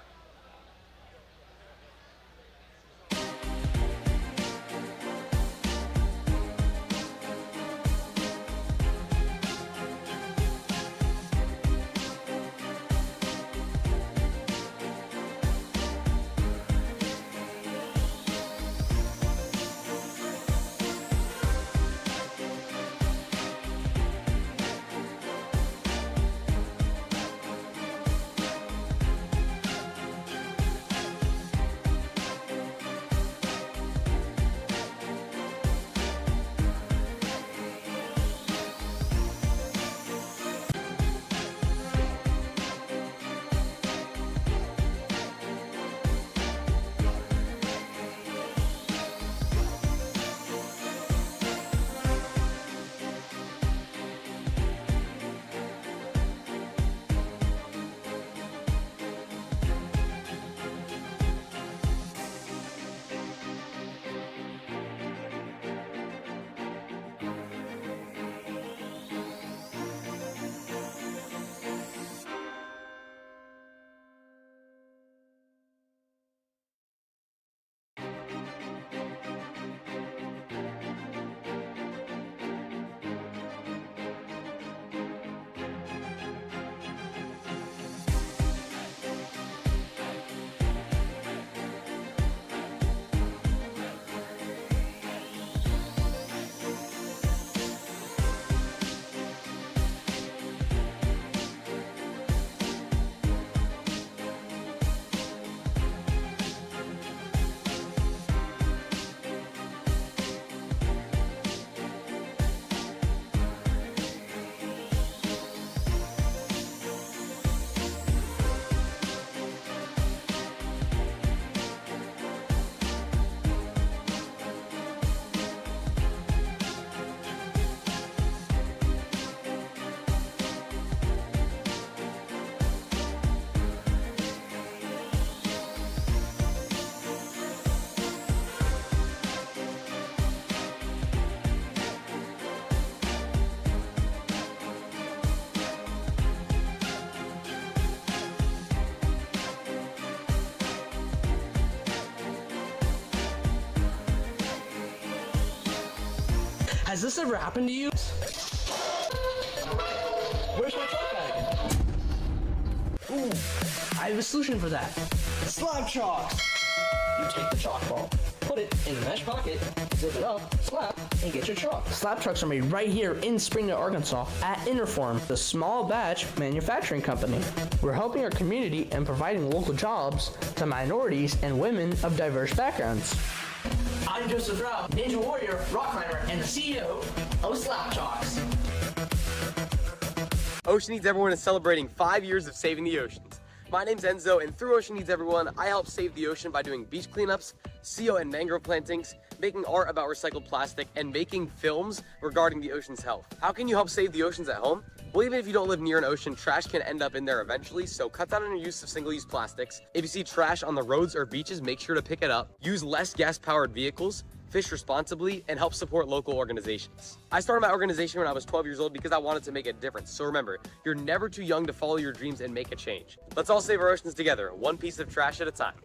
Has this ever happened to you? Where's my truck bag? Ooh, I have a solution for that. Slab chalks! You take the chalk ball, put it in the mesh pocket, zip it up, slap, and get your chalk. Slab trucks are made right here in Springdale, Arkansas at Interform, the small batch manufacturing company. We're helping our community and providing local jobs to minorities and women of diverse backgrounds. I'm Joseph Rao, Ninja Warrior, rock climber, and the CEO of Slap Chalks. Ocean Needs Everyone is celebrating 5 years of saving the oceans. My name's Enzo, and through Ocean Needs Everyone, I help save the ocean by doing beach cleanups, CO and mangrove plantings, making art about recycled plastic, and making films regarding the ocean's health. How can you help save the oceans at home? Well, even if you don't live near an ocean, trash can end up in there eventually, so cut down on your use of single-use plastics. If you see trash on the roads or beaches, make sure to pick it up. Use less gas-powered vehicles, fish responsibly, and help support local organizations. I started my organization when I was 12 years old because I wanted to make a difference. So remember, you're never too young to follow your dreams and make a change. Let's all save our oceans together, one piece of trash at a time.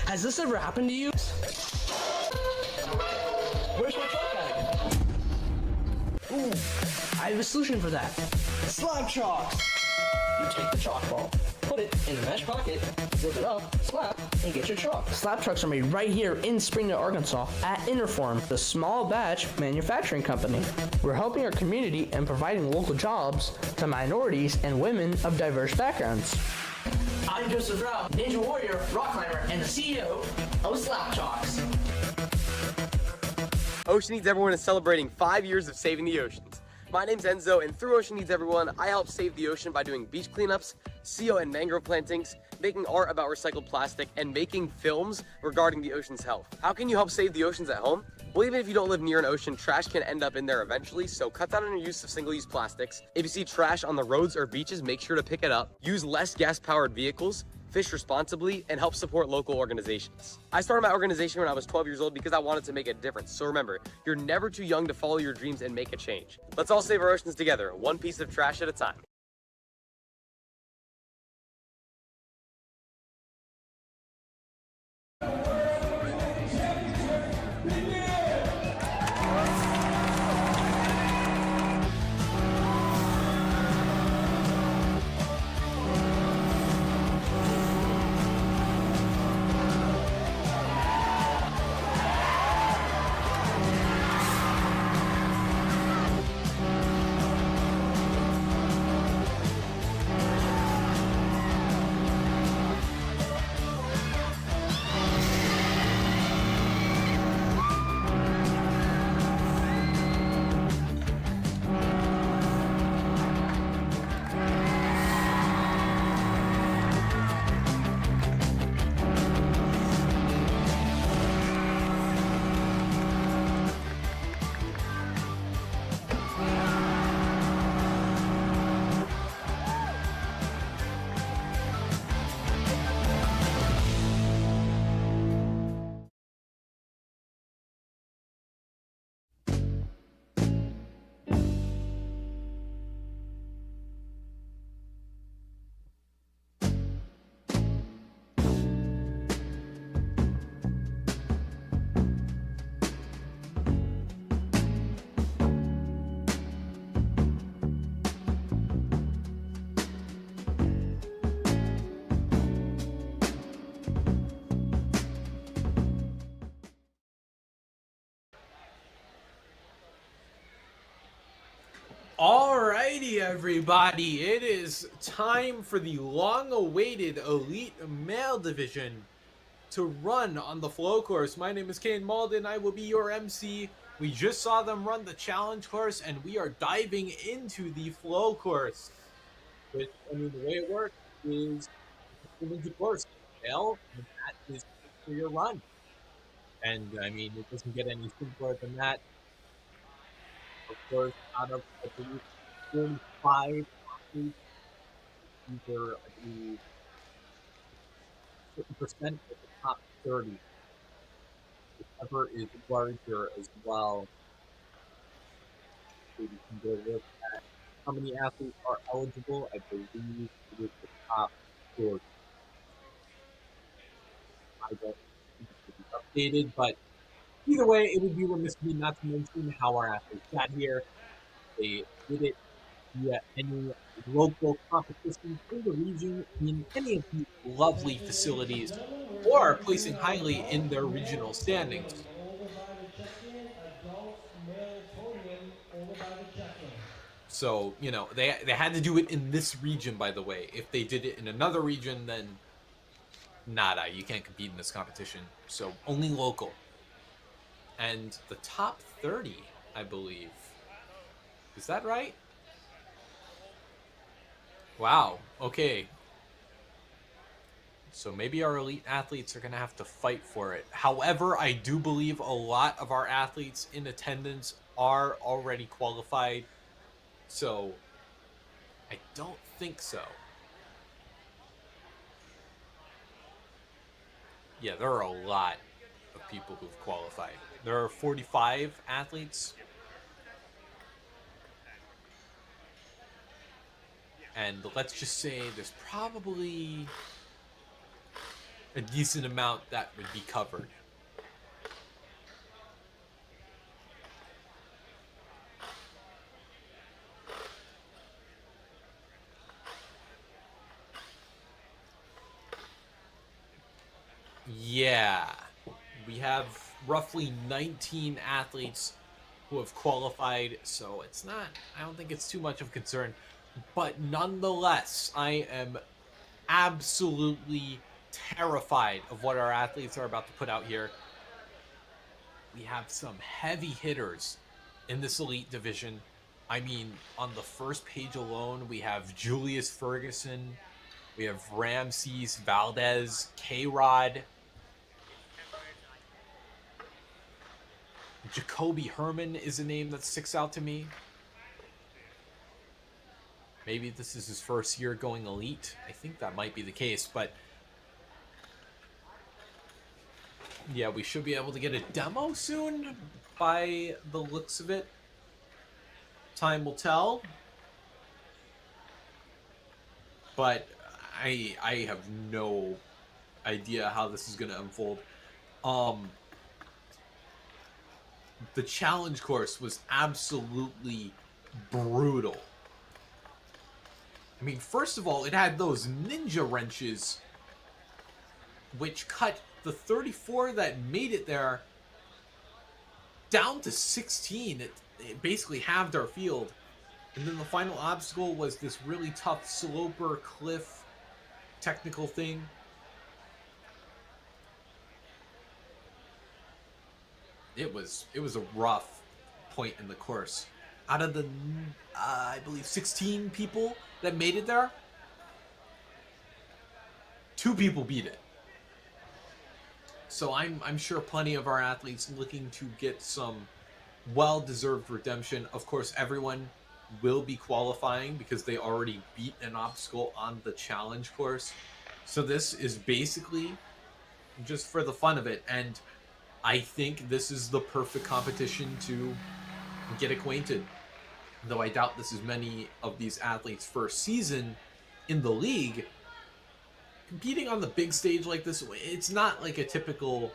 Has this ever happened to you? Where's my truck bag? Ooh, I have a solution for that. Slab chalks! You take the chalk ball, put it in the mesh pocket, zip it up, slap, and get your chalk. Slab trucks are made right here in Springdale, Arkansas at Interform, the small batch manufacturing company. We're helping our community and providing local jobs to minorities and women of diverse backgrounds. I'm Joseph Rao, Ninja Warrior, Rock Climber, and the CEO of Slab Chalks. Ocean Needs Everyone is celebrating 5 years of saving the oceans. My name's Enzo, and through Ocean Needs Everyone, I help save the ocean by doing beach cleanups, CO and mangrove plantings, making art about recycled plastic, and making films regarding the ocean's health. How can you help save the oceans at home? Well, even if you don't live near an ocean, trash can end up in there eventually, so cut down on your use of single-use plastics. If you see trash on the roads or beaches, make sure to pick it up. Use less gas-powered vehicles, fish responsibly, and help support local organizations. I started my organization when I was 12 years old because I wanted to make a difference. So remember, you're never too young to follow your dreams and make a change. Let's all save our oceans together, one piece of trash at a time. Alrighty, everybody, it is time for the long-awaited Elite Male Division to run on the flow course. My name is Kane Malden. I will be your MC. We just saw them run the challenge course, and we are diving into the flow course. Which, I mean, the way it works is the course. Fail, and that is for your run. And, I mean, it doesn't get any simpler than that. Of course, out of, I believe, 45 athletes, either, I believe, 50% of the top 30. Whichever is larger as well. So you can go look at how many athletes are eligible. I believe it is the top 40. I don't think it will be updated, but either way, it would be remiss of me not to mention how our athletes got here. They did it via any local competitions in the region in any of these lovely facilities, or placing highly in their regional standings. So, you know, they had to do it in this region, by the way. If they did it in another region, then nada, you can't compete in this competition. So only local. And the top 30, I believe. Is that right? Wow, okay. So maybe our elite athletes are going to have to fight for it. However, I do believe a lot of our athletes in attendance are already qualified. So I don't think so. Yeah, there are a lot of people who've qualified. There are 45 athletes. And let's just say there's a decent amount that would be covered. Yeah, we have roughly 19 athletes who have qualified, so it's not, I don't think it's too much of a concern. But nonetheless, I am absolutely terrified of what our athletes are about to put out here. We have some heavy hitters in this elite division. I mean, on the first page alone, we have Julius Ferguson, we have Ramses Valdez, K-Rod, Jacoby Herman is a name that sticks out to me. Maybe this is his first year going elite. I think that might be the case, but yeah, we should be able to get a demo soon by the looks of it. Time will tell. But I have no idea how this is going to unfold. The challenge course was absolutely brutal. I mean, first of all, it had those ninja wrenches which cut the 34 that made it there down to 16. It basically halved our field. And then the final obstacle was this really tough sloper cliff technical thing. It was a rough point in the course. Out of the, I believe, 16 people that made it there, 2 people beat it. So I'm sure plenty of our athletes looking to get some well-deserved redemption. Of course, everyone will be qualifying because they already beat an obstacle on the challenge course. So this is basically just for the fun of it. And I think this is the perfect competition to get acquainted. Though I doubt this is many of these athletes' first season in the league. Competing on the big stage like this, it's not like a typical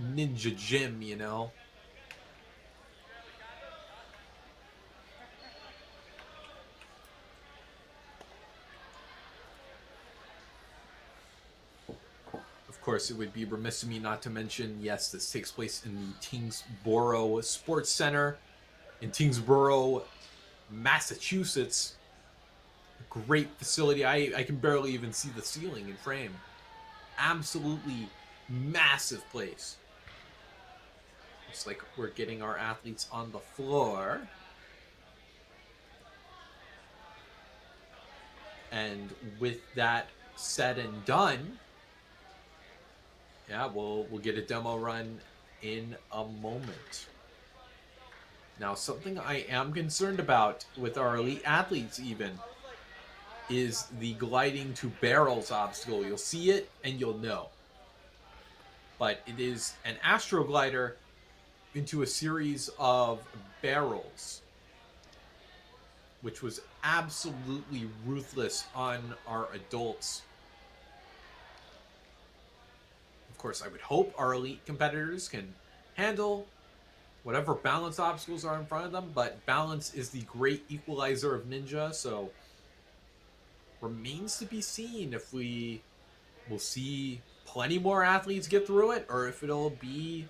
ninja gym, you know? Of course, it would be remiss of me not to mention, yes, this takes place in the Tingsboro Sports Center in Tingsboro, Massachusetts. A great facility. I can barely even see the ceiling and frame. Absolutely massive place. Looks like we're getting our athletes on the floor. And with that said and done, yeah, we'll get a demo run in a moment. Now, something I am concerned about with our elite athletes even is the gliding to barrels obstacle. You'll see it and you'll know. But it is an astro glider into a series of barrels, which was absolutely ruthless on our adults. Of course, I would hope our elite competitors can handle whatever balance obstacles are in front of them, but balance is the great equalizer of ninja, so remains to be seen if we will see plenty more athletes get through it, or if it'll be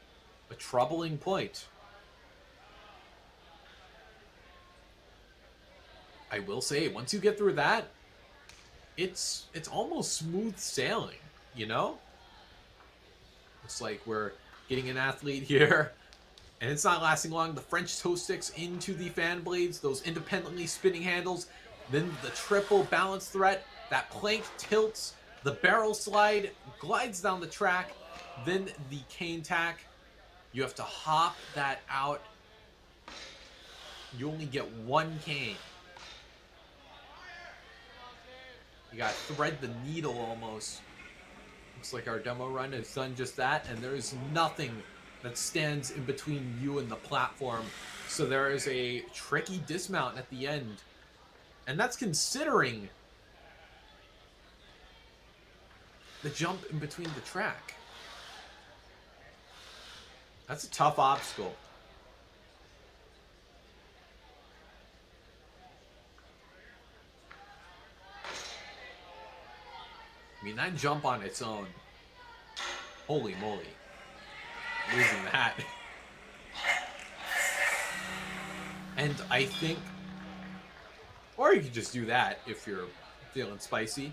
a troubling point. I will say, once you get through that, it's almost smooth sailing, you know? Looks like we're getting an athlete here, and it's not lasting long. The French toe sticks into the fan blades, those independently spinning handles, then the triple balance threat, that plank tilts, the barrel slide, glides down the track, then the cane tack. You have to hop that out. You only get 1 cane. You gotta thread the needle almost. Looks like our demo run has done just that, and there is nothing that stands in between you and the platform. So there is a tricky dismount at the end. And that's considering the jump in between the track. That's a tough obstacle. I mean, that jump on its own. Holy moly. Losing that. And I think... Or you could just do that if you're feeling spicy.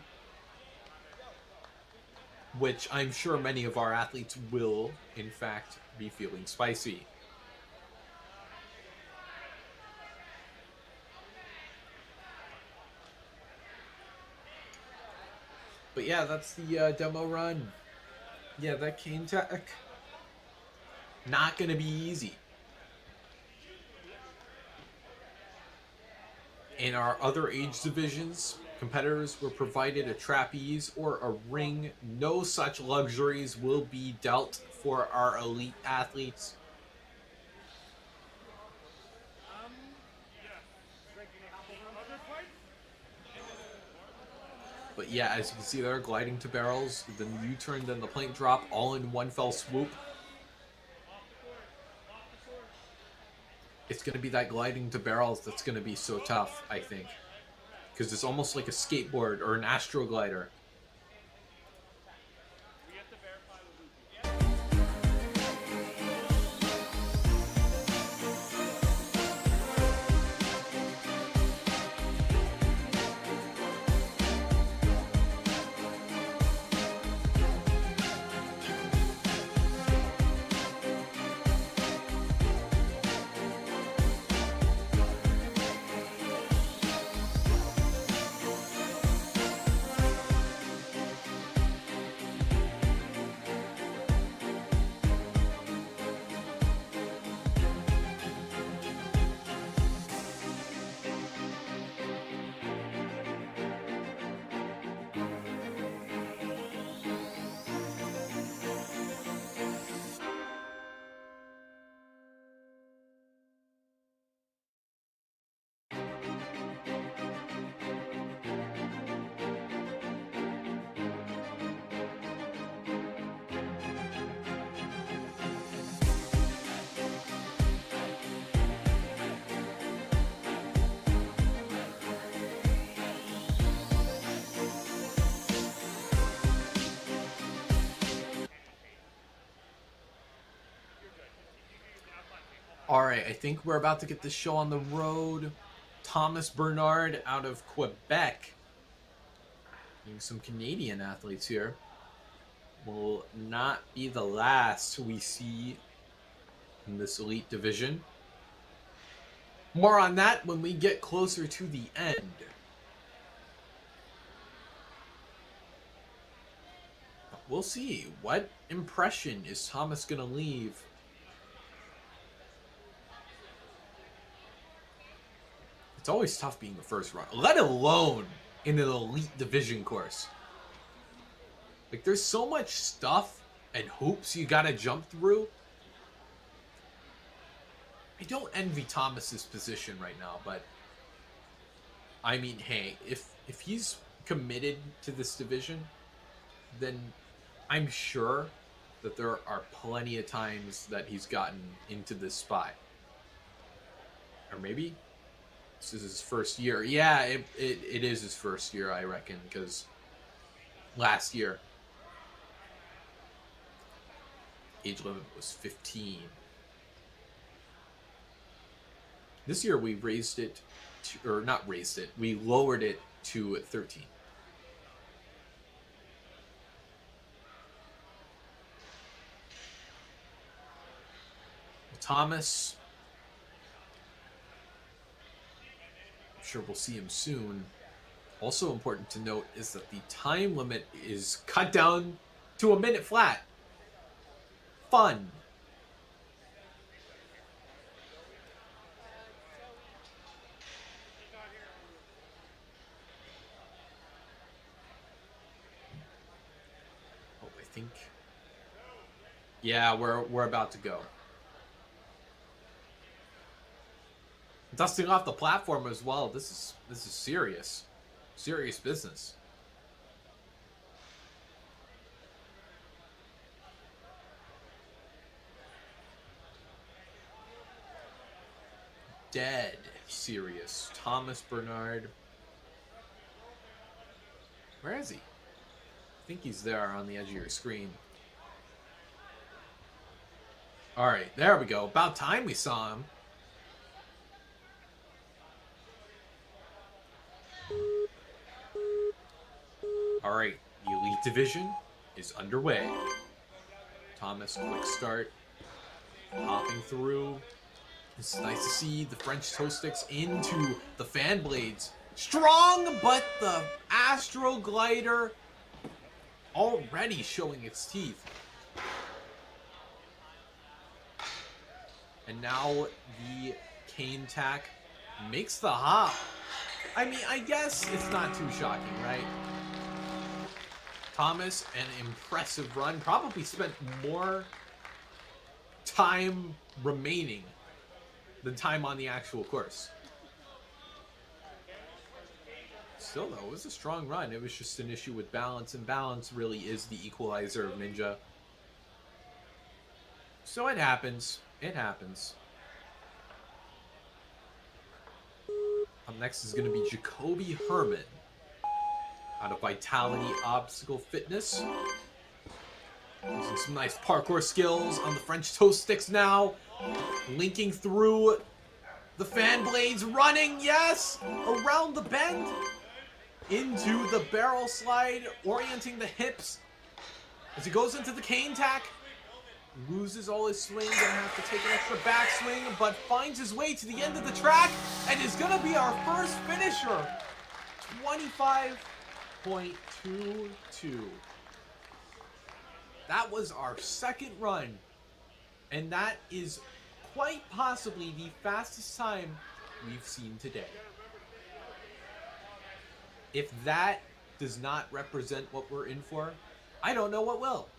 Which I'm sure many of our athletes will, in fact, be feeling spicy. But yeah, that's the demo run. Yeah, that cane tech. Not going to be easy. In our other age divisions, competitors were provided a trapeze or a ring. No such luxuries will be dealt for our elite athletes. But yeah, as you can see there, gliding to barrels, then the U-turn, then the plank drop, all in one fell swoop. It's going to be that gliding to barrels that's going to be so tough, I think. Because it's almost like a skateboard or an astro glider. Alright, I think we're about to get this show on the road. Thomas Bernard out of Quebec. Getting some Canadian athletes here. Will not be the last we see in this elite division. More on that when we get closer to the end. But we'll see. What impression is Thomas going to leave? It's always tough being the first run, let alone in an elite division course. Like, there's so much stuff and hoops you gotta jump through. I don't envy Thomas's position right now, but I mean, hey, if he's committed to this division, then I'm sure that there are plenty of times that he's gotten into this spot. Or maybe this is his first year. Yeah, it is his first year, I reckon, because last year, age limit was 15. This year we raised it to, or not raised it, we lowered it to 13. Thomas, I'm sure we'll see him soon. Also important to note is that the time limit is cut down to a minute flat. Fun. Oh, I think. Yeah, we're about to go. Dusting off the platform as well. This is serious business. dead serious. Thomas Bernard. Where is he? I think he's there on the edge of your screen. Alright, there we go. About time we saw him. Alright, the Elite Division is underway. Thomas, quick start. Hopping through. It's nice to see the French toe sticks into the fan blades. Strong, but the Astro Glider already showing its teeth. And now the cane tack makes the hop. I mean, I guess it's not too shocking, right? Thomas, an impressive run. Probably spent more time remaining than time on the actual course. Still, though, it was a strong run. It was just an issue with balance, and balance really is the equalizer of Ninja. So it happens. It happens. Up next is going to be Jacoby Herman out of Vitality Obstacle Fitness. Using some nice parkour skills on the French toe sticks now. Linking through the fan blades, running, yes! Around the bend. Into the barrel slide, orienting the hips. As he goes into the cane tack. Loses all his swing, gonna have to take an extra backswing, but finds his way to the end of the track, and is gonna be our first finisher. 25.22. That was our second run, and that is quite possibly the fastest time we've seen today. If that does not represent what we're in for, I don't know what will.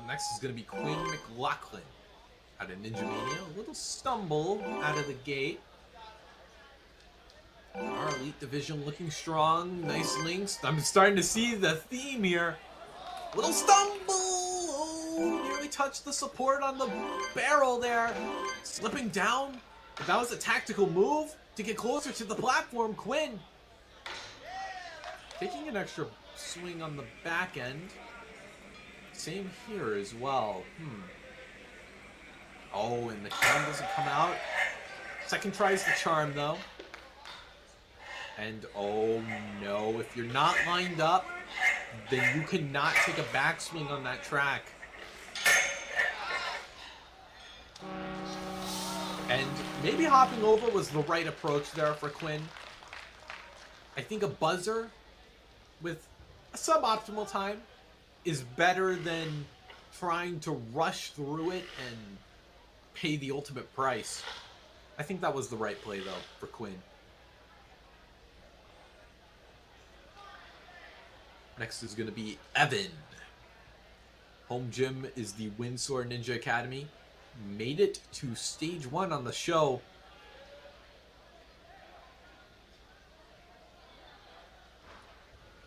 Next is going to be Quinn McLaughlin out of Ninja Mania. A little stumble out of the gate. Our Elite Division looking strong. Nice links. I'm starting to see the theme here. Little stumble. Oh, nearly touched the support on the barrel there. Slipping down. But that was a tactical move to get closer to the platform. Quinn taking an extra swing on the back end. Same here as well. Oh, and the cam doesn't come out. Second tries the charm, though. And oh no, if you're not lined up, then you cannot take a backswing on that track. And maybe hopping over was the right approach there for Quinn. I think a buzzer with a suboptimal time is better than trying to rush through it and pay the ultimate price. I think that was the right play, though, for Quinn. Next is going to be Evan. Home gym is the Windsor Ninja Academy. Made it to stage 1 on the show.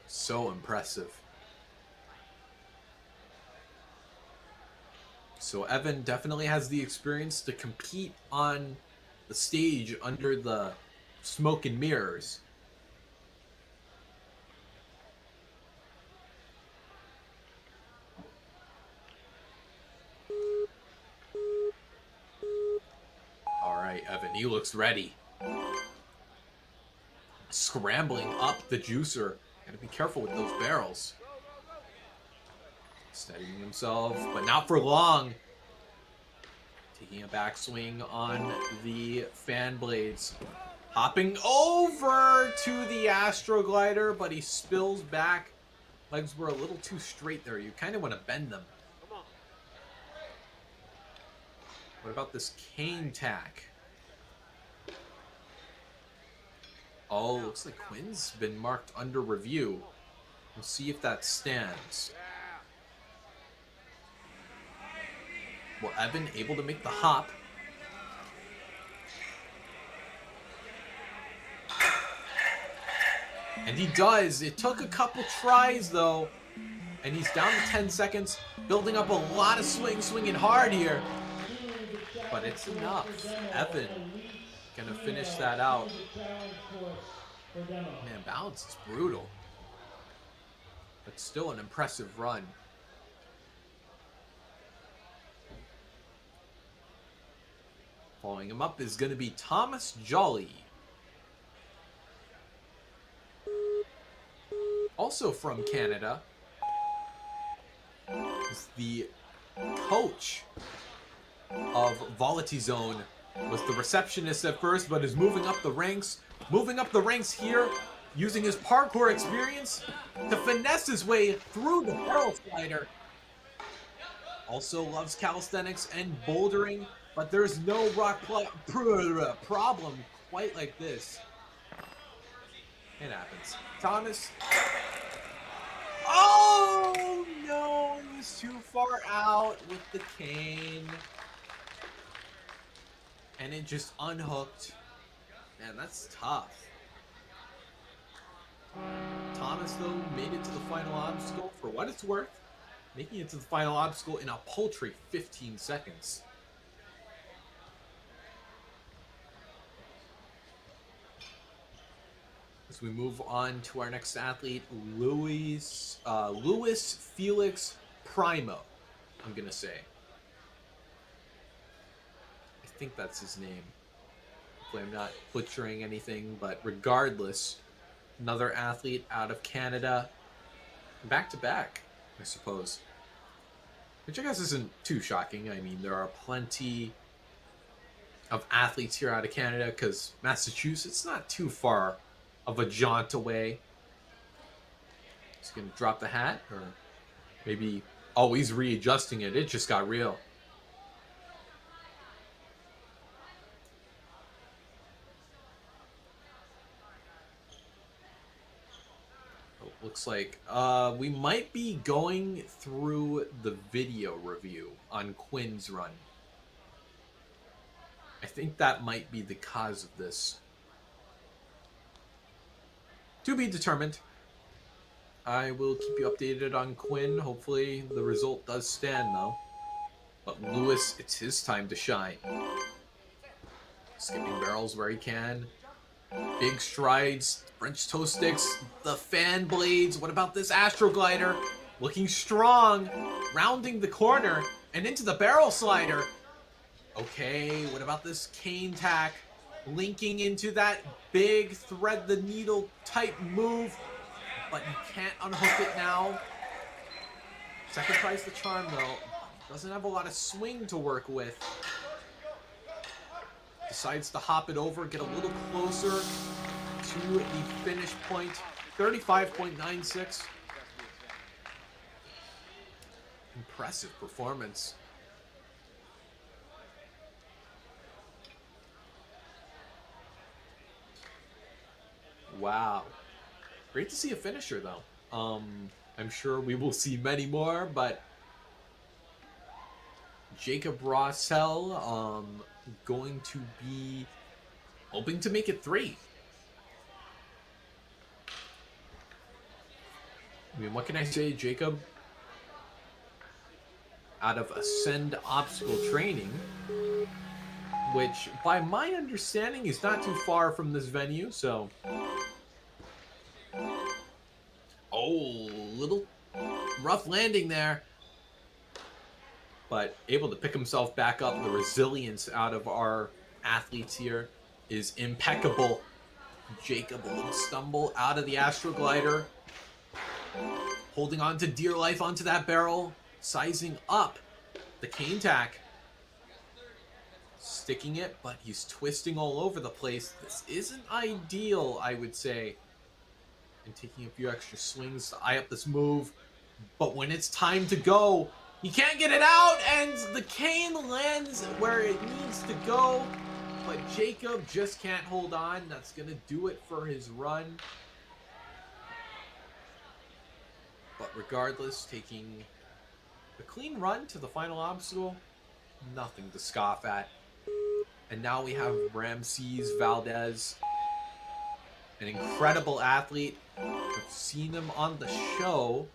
So impressive. So Evan definitely has the experience to compete on the stage under the smoke and mirrors. All right, Evan, he looks ready. Scrambling up the juicer. Gotta be careful with those barrels. Steadying himself, but not for long. Taking a backswing on the fan blades. Hopping over to the Astro Glider, but he spills back. Legs were a little too straight there. You kind of want to bend them. What about this cane tack? Oh, looks like Quinn's been marked under review. We'll see if that stands. Well, Evan able to make the hop. And he does. It took a couple tries, though. And he's down to 10 seconds, building up a lot of swinging hard here. But it's enough. Evan gonna finish that out. Man, balance is brutal. But still an impressive run. Following him up is going to be Thomas Jolly. Also from Canada. Is the coach of Volatile Zone. Was the receptionist at first, but is moving up the ranks. Moving up the ranks here, using his parkour experience to finesse his way through the barrel slider. Also loves calisthenics and bouldering, but there's no rock problem quite like this. It happens. Thomas. Oh no, he's too far out with the cane. And it just unhooked. Man, that's tough. Thomas, though, made it to the final obstacle for what it's worth, making it to the final obstacle in a paltry 15 seconds. As we move on to our next athlete, Louis Felix Primo, I'm going to say. I think that's his name. Hopefully I'm not butchering anything, but regardless, another athlete out of Canada, back-to-back, I suppose. Which I guess isn't too shocking. I mean, there are plenty of athletes here out of Canada because Massachusetts not too far of a jaunt away. He's going to drop the hat, or maybe always readjusting it. It just got real. Looks like we might be going through the video review on Quinn's run. I think that might be the cause of this. To be determined. I will keep you updated on Quinn. Hopefully the result does stand, though. But Lewis, it's his time to shine. Skipping barrels where he can. Big strides, French toe sticks, the fan blades. What about this Astro Glider? Looking strong, rounding the corner and into the barrel slider. Okay, what about this cane tack? Linking into that big thread the needle type move, but you can't unhook it now. Second tries the charm though. Doesn't have a lot of swing to work with. Decides to hop it over, get a little closer to the finish point. 35.96. Impressive performance. Wow. Great to see a finisher, though. I'm sure we will see many more, but Jacob Rossell, going to be hoping to make it 3. I mean, what can I say, Jacob? Out of Ascend Obstacle Training, which, by my understanding, is not too far from this venue, so... Oh, little rough landing there. But able to pick himself back up. The resilience out of our athletes here is impeccable. Jacob, a little stumble out of the Astro Glider. Holding on to dear life onto that barrel. Sizing up the cane tack. Sticking it, but he's twisting all over the place. This isn't ideal, I would say. And taking a few extra swings to eye up this move. But when it's time to go, he can't get it out, and the cane lands where it needs to go. But Jacob just can't hold on. That's going to do it for his run. But regardless, taking a clean run to the final obstacle, nothing to scoff at. And now we have Ramses Valdez An incredible athlete. I've seen him on the show,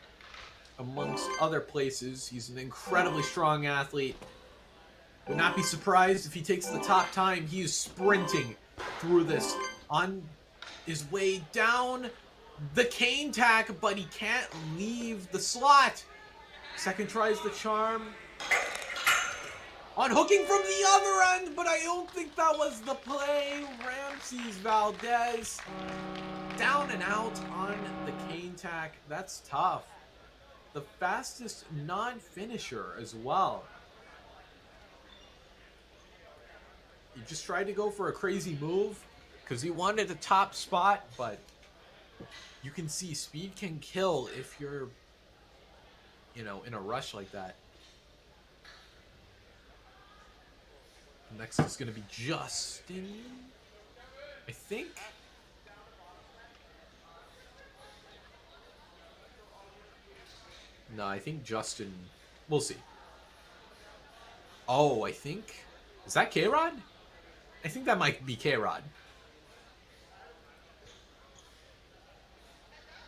amongst other places. He's an incredibly strong athlete. Would not be surprised if he takes the top time. He is sprinting through this on his way down the cane tack, but he can't leave the slot. Second tries the charm. Unhooking from the other end, but I don't think that was the play. Ramses Valdez down and out on the cane tack. That's tough. The fastest non-finisher as well. He just tried to go for a crazy move because he wanted a top spot, but you can see speed can kill if you're, you know, in a rush like that. Next is going to be Justin, I think. No, I think Justin, we'll see. Oh, I think, is that K-Rod? I think that might be K-Rod.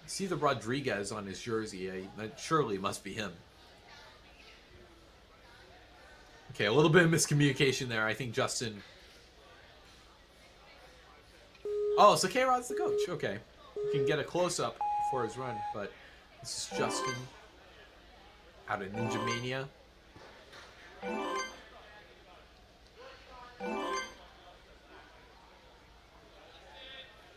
I see the Rodriguez on his jersey. That surely must be him. Okay, a little bit of miscommunication there. I think Justin... Oh, so K-Rod's the coach. Okay. You can get a close-up before his run, but this is Justin out of Ninja Mania.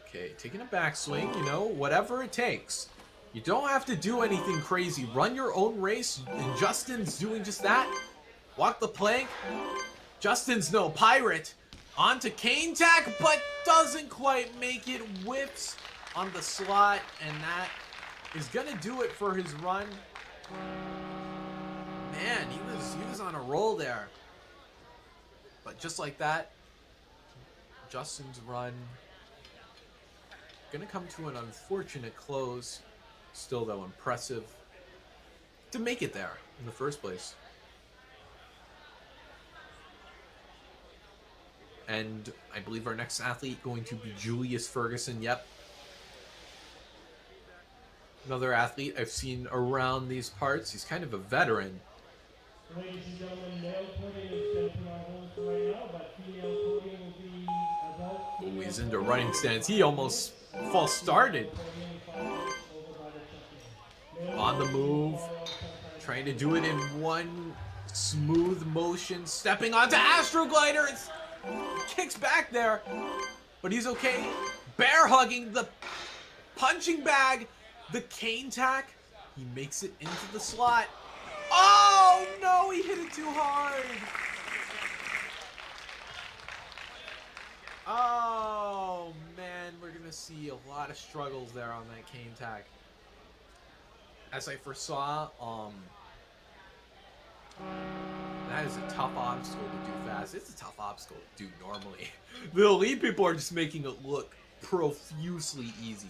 Okay, taking a backswing, you know, whatever it takes. You don't have to do anything crazy. Run your own race, and Justin's doing just that. Walk the plank. Justin's no pirate. Onto cane tack, but doesn't quite make it. Whips on the slot, and that is gonna do it for his run. Man, he was on a roll there. But just like that, Justin's run gonna come to an unfortunate close. Still, though, impressive to make it there in the first place. And I believe our next athlete going to be Julius Ferguson. Yep. Another athlete I've seen around these parts. He's kind of a veteran. Ladies and gentlemen, male podium is set to our host right now, but female podium will be about... Oh, he's into running stance. He almost false started. On the move. Trying to do it in one smooth motion. Stepping onto Astroglider. It's kicks back there, but he's okay. Bear hugging the punching bag, the cane tack. He makes it into the slot. Oh no, he hit it too hard. Oh man, we're gonna see a lot of struggles there on that cane tack. As I foresaw, that is a tough obstacle to do fast. It's a tough obstacle to do normally. The elite people are just making it look profusely easy.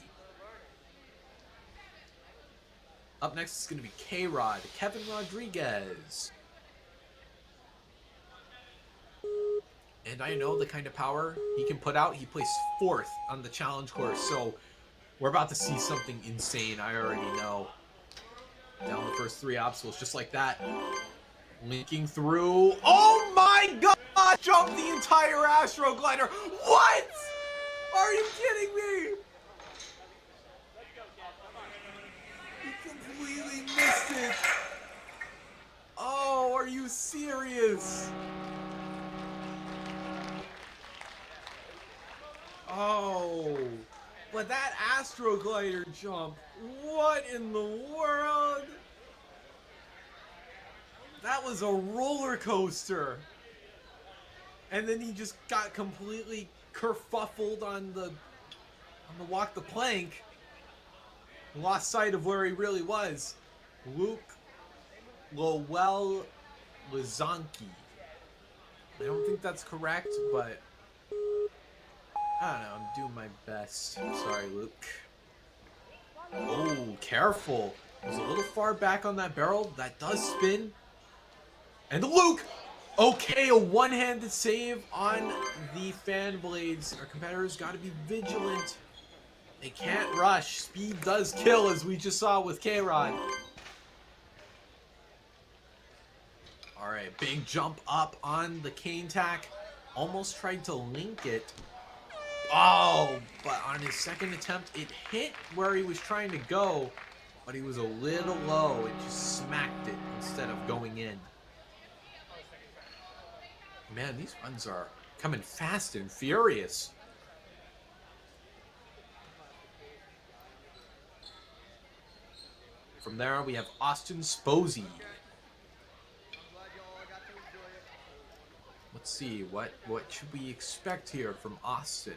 Up next is going to be K-Rod, Kevin Rodriguez. And I know the kind of power he can put out. He placed 4th on the challenge course, so we're about to see something insane. I already know. Down the first 3 obstacles, just like that. Linking through. Oh my god! Jumped the entire Astro Glider. What? Are you kidding me? He completely missed it. Oh, are you serious? Oh, but that Astro Glider jump. What in the world? That was a roller coaster. And then he just got completely kerfuffled on the walk the plank. Lost sight of where he really was. Luke Lowell Lizanki. I don't think that's correct, but I don't know, I'm doing my best. Sorry, Luke. Oh, careful. It was a little far back on that barrel. That does spin. And Luke! Okay, a one-handed save on the fan blades. Our competitors got to be vigilant They can't rush. Speed does kill, as we just saw with K-Rod. Alright, big jump up on the cane tack. Almost tried to link it. Oh, but on his second attempt, it hit where he was trying to go, but he was a little low and just smacked it instead of going in. Man, these runs are coming fast and furious. From there, we have Austin Sposey. Let's see, what should we expect here from Austin?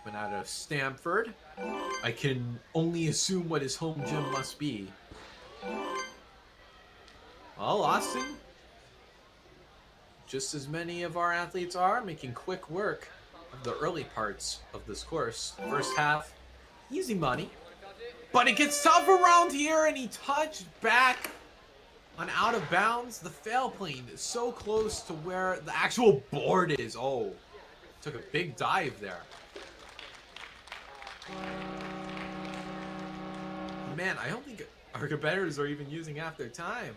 Coming out of Stanford. I can only assume what his home gym must be. Well, Austin, just as many of our athletes are, making quick work of the early parts of this course. First half, easy money. But it gets tough around here, and he touched back on out of bounds. The fail plane is so close to where the actual board is. Oh, took a big dive there. Man, I don't think our competitors are even using half their time.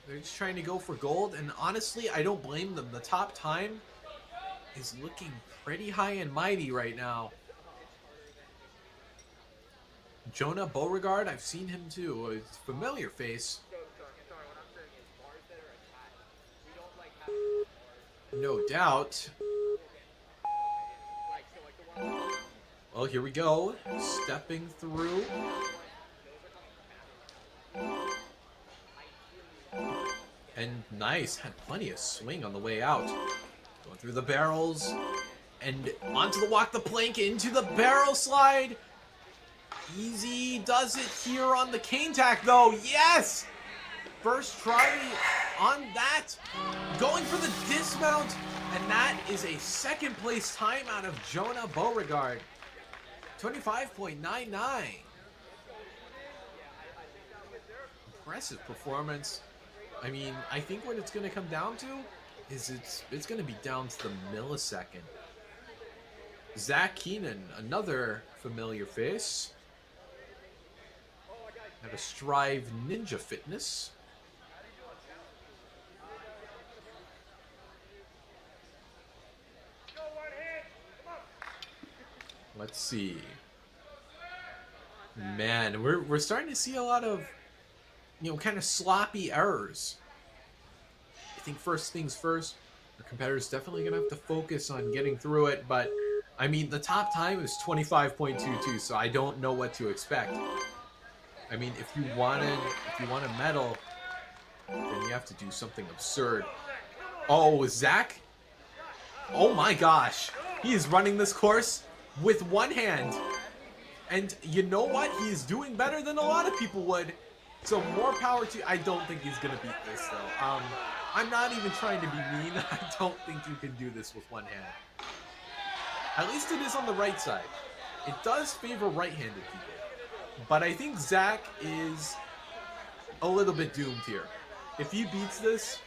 They're just trying to go for gold, and honestly, I don't blame them. The top time is looking pretty high and mighty right now. Jonah Beauregard, I've seen him too. It's a familiar face. No doubt. Well, here we go. Stepping through. And nice. Had plenty of swing on the way out. Going through the barrels. And onto the walk the plank, into the barrel slide. Easy does it here on the cane tack, though. Yes! First try on that. Going for the dismount. And that is a second place time out of Jonah Beauregard. 25.99. Impressive performance. I mean, I think what it's going to come down to is it's going to be down to the millisecond. Zach Keenan, another familiar face. Out of Strive Ninja Fitness. Let's see. Man, we're starting to see a lot of, kind of sloppy errors. I think first things first, the competitor's definitely going to have to focus on getting through it, but I mean, the top time is 25.22, so I don't know what to expect. I mean, if you want a medal, then you have to do something absurd. Oh, Zach? Oh my gosh. He is running this course with one hand. And you know what? He is doing better than a lot of people would. So more power to... I don't think he's going to beat this, though. I'm not even trying to be mean. I don't think you can do this with one hand. At least it is on the right side. It does favor right-handed people. But I think Zach is a little bit doomed here. If he beats this,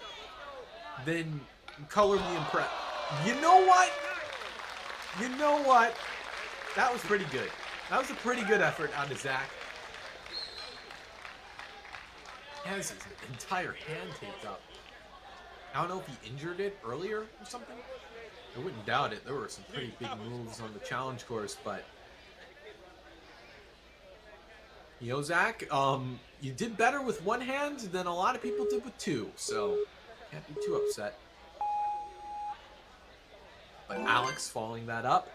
then color me impressed. You know what? You know what? That was pretty good. That was a pretty good effort out of Zach. He has his entire hand taped up. I don't know if he injured it earlier or something. I wouldn't doubt it. There were some pretty big moves on the challenge course, but... Zach, you did better with one hand than a lot of people did with two, so can't be too upset. But Alex following that up.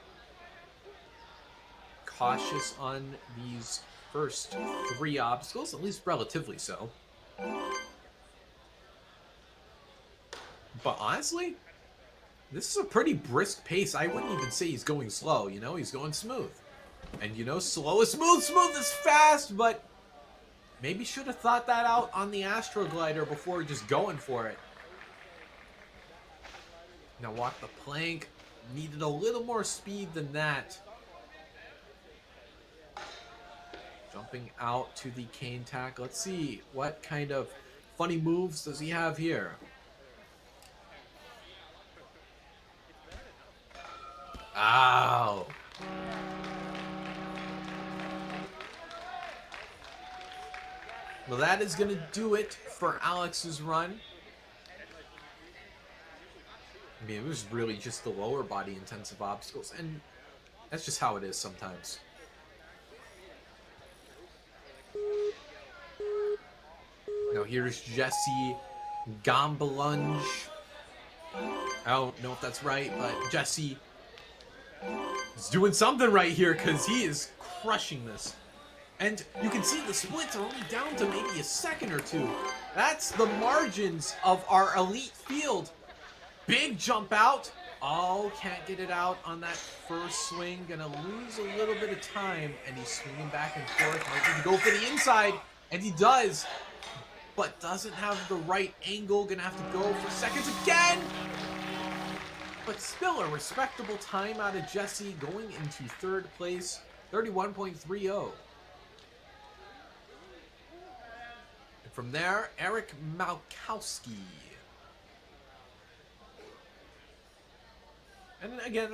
Cautious on these first three obstacles, at least relatively so. But honestly, this is a pretty brisk pace. I wouldn't even say he's going slow, he's going smooth. And slow is smooth, smooth is fast, but maybe should have thought that out on the Astroglider before just going for it. Now walk the plank, needed a little more speed than that. Jumping out to the cane tack. Let's see what kind of funny moves does he have here. Ow. Well, that is going to do it for Alex's run. I mean, it was really just the lower body intensive obstacles, and that's just how it is sometimes. Now here's Jesse Gombalunge. I don't know if that's right, but Jesse is doing something right here because he is crushing this. And you can see the splits are only down to maybe a second or two. That's the margins of our elite field. Big jump out. Oh, can't get it out on that first swing. Gonna lose a little bit of time. And he's swinging back and forth. Might need to go for the inside. And he does. But doesn't have the right angle. Gonna have to go for seconds again. But still a respectable time out of Jesse going into third place. 31.30. And from there, Eric Malkowski. And again,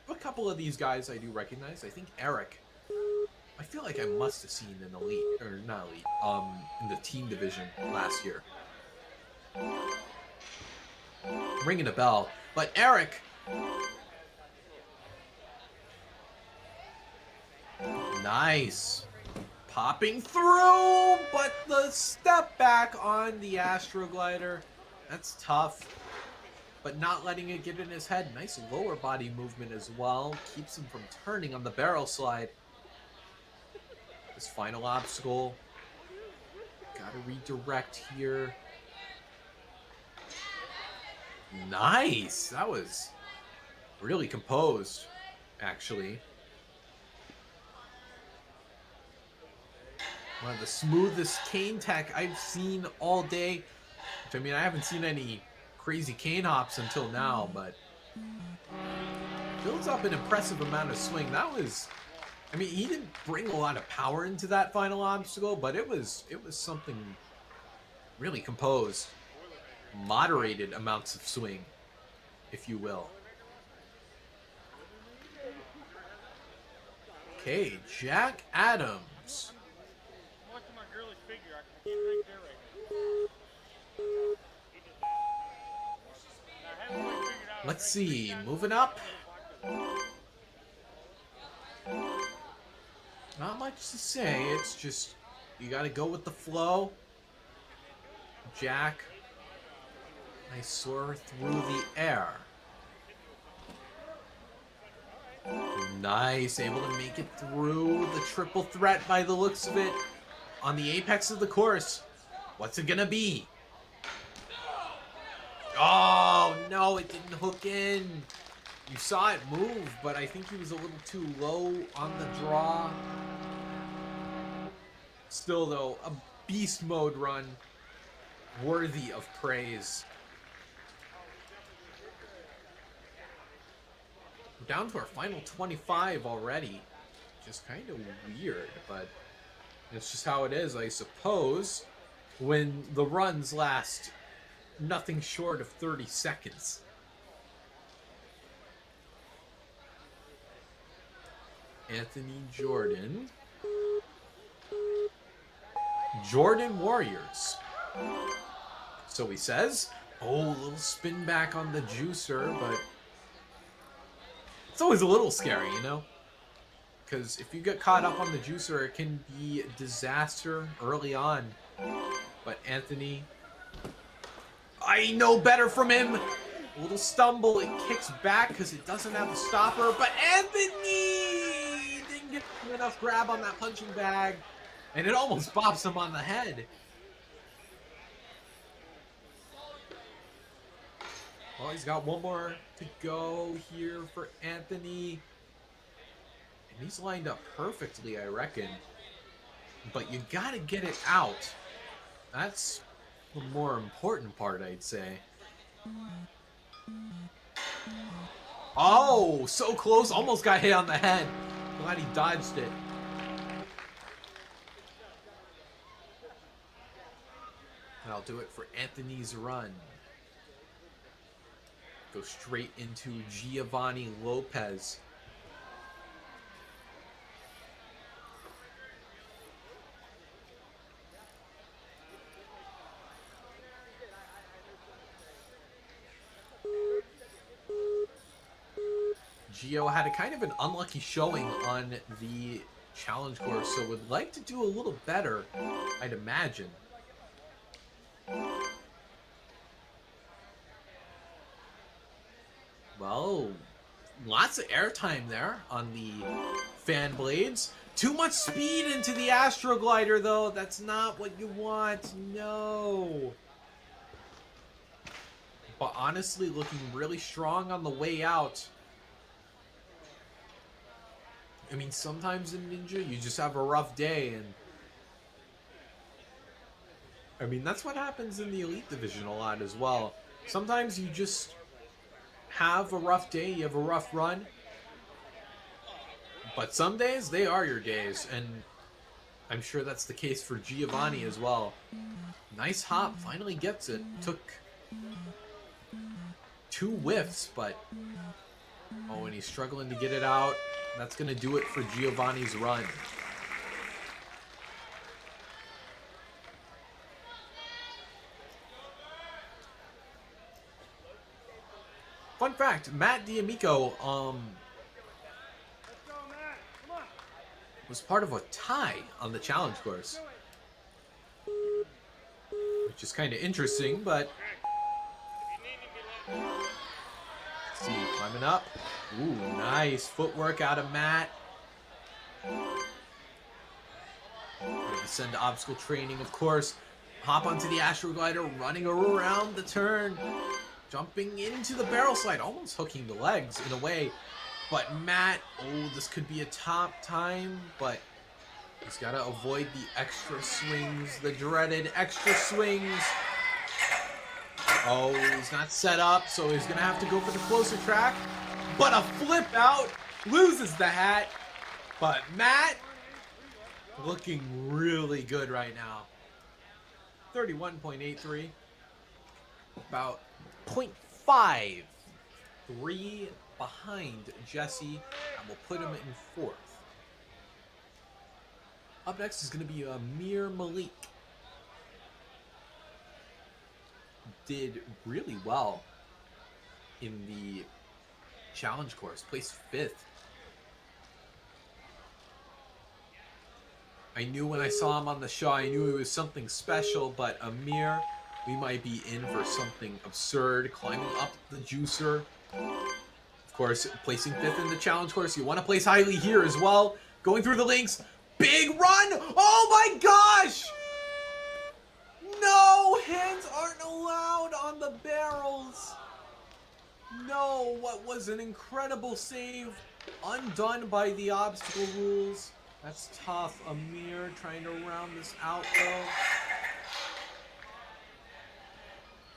a couple of these guys I do recognize. I think Eric, I feel like I must have seen in elite, or not elite, in the team division last year. Ringing a bell. But Eric, nice. Popping through, but the step back on the Astroglider, that's tough. But not letting it get in his head. Nice lower body movement as well. Keeps him from turning on the barrel slide. This final obstacle. Gotta redirect here. Nice! That was really composed, actually. One of the smoothest cane tech I've seen all day. Which, I mean, I haven't seen any crazy cane hops until now, but builds up an impressive amount of swing. That was, I mean, he didn't bring a lot of power into that final obstacle, but it was something really composed, moderated amounts of swing, if you will. Okay, Jack Adams. Let's see, moving up. Not much to say, it's just you gotta go with the flow. Jack, nice soar through the air. Nice, able to make it through the triple threat by the looks of it. On the apex of the course, what's it gonna be? Oh, no, it didn't hook in. You saw it move, but I think he was a little too low on the draw. Still, though, a beast mode run worthy of praise. We're down to our final 25 already. Just kind of weird, but it's just how it is, I suppose, when the runs last nothing short of 30 seconds. Anthony Jordan. Jordan Warriors. So he says, oh, a little spin back on the juicer, but it's always a little scary, you know? Because if you get caught up on the juicer, it can be a disaster early on. But Anthony, I know better from him. A little stumble, it kicks back because it doesn't have a stopper, but Anthony didn't get enough grab on that punching bag, and it almost bops him on the head. Well, he's got one more to go here for Anthony. And he's lined up perfectly, I reckon. But you gotta get it out. That's the more important part, I'd say. Oh, so close. Almost got hit on the head. Glad he dodged it. That'll do it for Anthony's run. Go straight into Giovanni Lopez. Gio had a kind of an unlucky showing on the challenge course, so would like to do a little better, I'd imagine. Well, lots of airtime there on the fan blades. Too much speed into the Astroglider, though. That's not what you want. No. But honestly, looking really strong on the way out. I mean, sometimes in Ninja, you just have a rough day, and I mean, that's what happens in the Elite Division a lot as well. Sometimes you just have a rough day, you have a rough run, but some days, they are your days, and I'm sure that's the case for Giovanni as well. Nice hop, finally gets it. Took 2 whiffs, but oh, and he's struggling to get it out. That's going to do it for Giovanni's run. Fun fact, Matt D'Amico was part of a tie on the challenge course. Which is kind of interesting, but let's see, climbing up. Ooh, nice footwork out of Matt. Send obstacle training, of course. Hop onto the Astroglider, running around the turn. Jumping into the barrel slide, almost hooking the legs in a way. But Matt, oh, this could be a top time, but he's got to avoid the extra swings, the dreaded extra swings. Oh, he's not set up, so he's going to have to go for the closer track. But a flip out, loses the hat. But Matt, looking really good right now. 31.83. About 0.5. 3 behind Jesse, and we'll put him in 4th. Up next is going to be Amir Malik. Did really well in the challenge course, placed 5th. I knew when I saw him on the show, I knew he was something special, but Amir, we might be in for something absurd. Climbing up the juicer. Of course, placing 5th in the challenge course. You want to place highly here as well. Going through the links. Big run! Oh my gosh! No! Hands aren't allowed on the barrels. No, what was an incredible save. Undone by the obstacle rules. That's tough. Amir trying to round this out, though.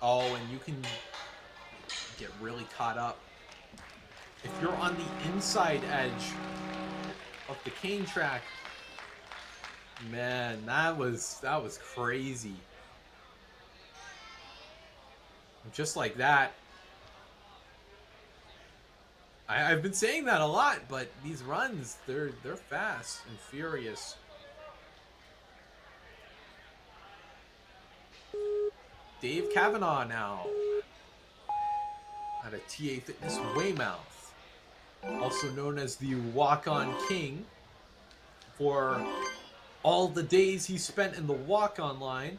Oh, and you can get really caught up. If you're on the inside edge of the cane track, man, that was crazy. Just like that. I've been saying that a lot, but these runs, they're fast and furious. Dave Kavanaugh now out of TA Fitness Weymouth, also known as the Walk-On King for all the days he spent in the walk-on line.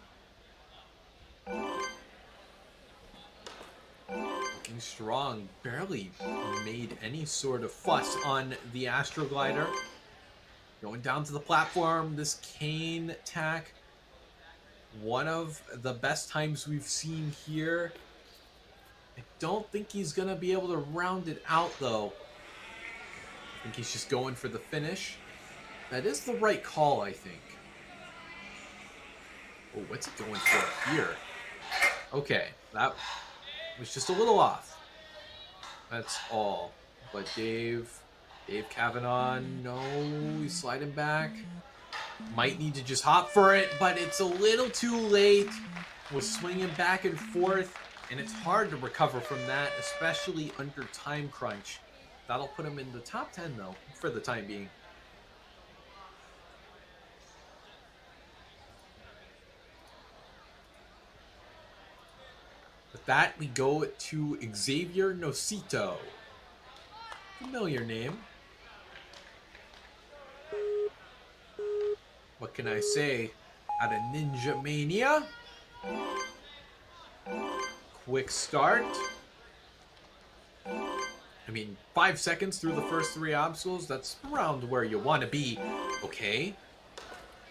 Looking strong, barely made any sort of fuss on the Astroglider. Going down to the platform, this cane tack. One of the best times we've seen here. I don't think he's going to be able to round it out, though. I think he's just going for the finish. That is the right call, I think. Oh, what's it going for here? Okay, that was just a little off. That's all. But Dave Kavanaugh, no, he's sliding back. Might need to just hop for it, but it's a little too late. Was swinging back and forth, and it's hard to recover from that, especially under time crunch. That'll put him in the top 10, though, for the time being. With that, we go to Xavier Nocito. Familiar name. What can I say? Out of Ninja Mania. Quick start. I mean, 5 seconds through the first 3 obstacles, that's around where you want to be. Okay.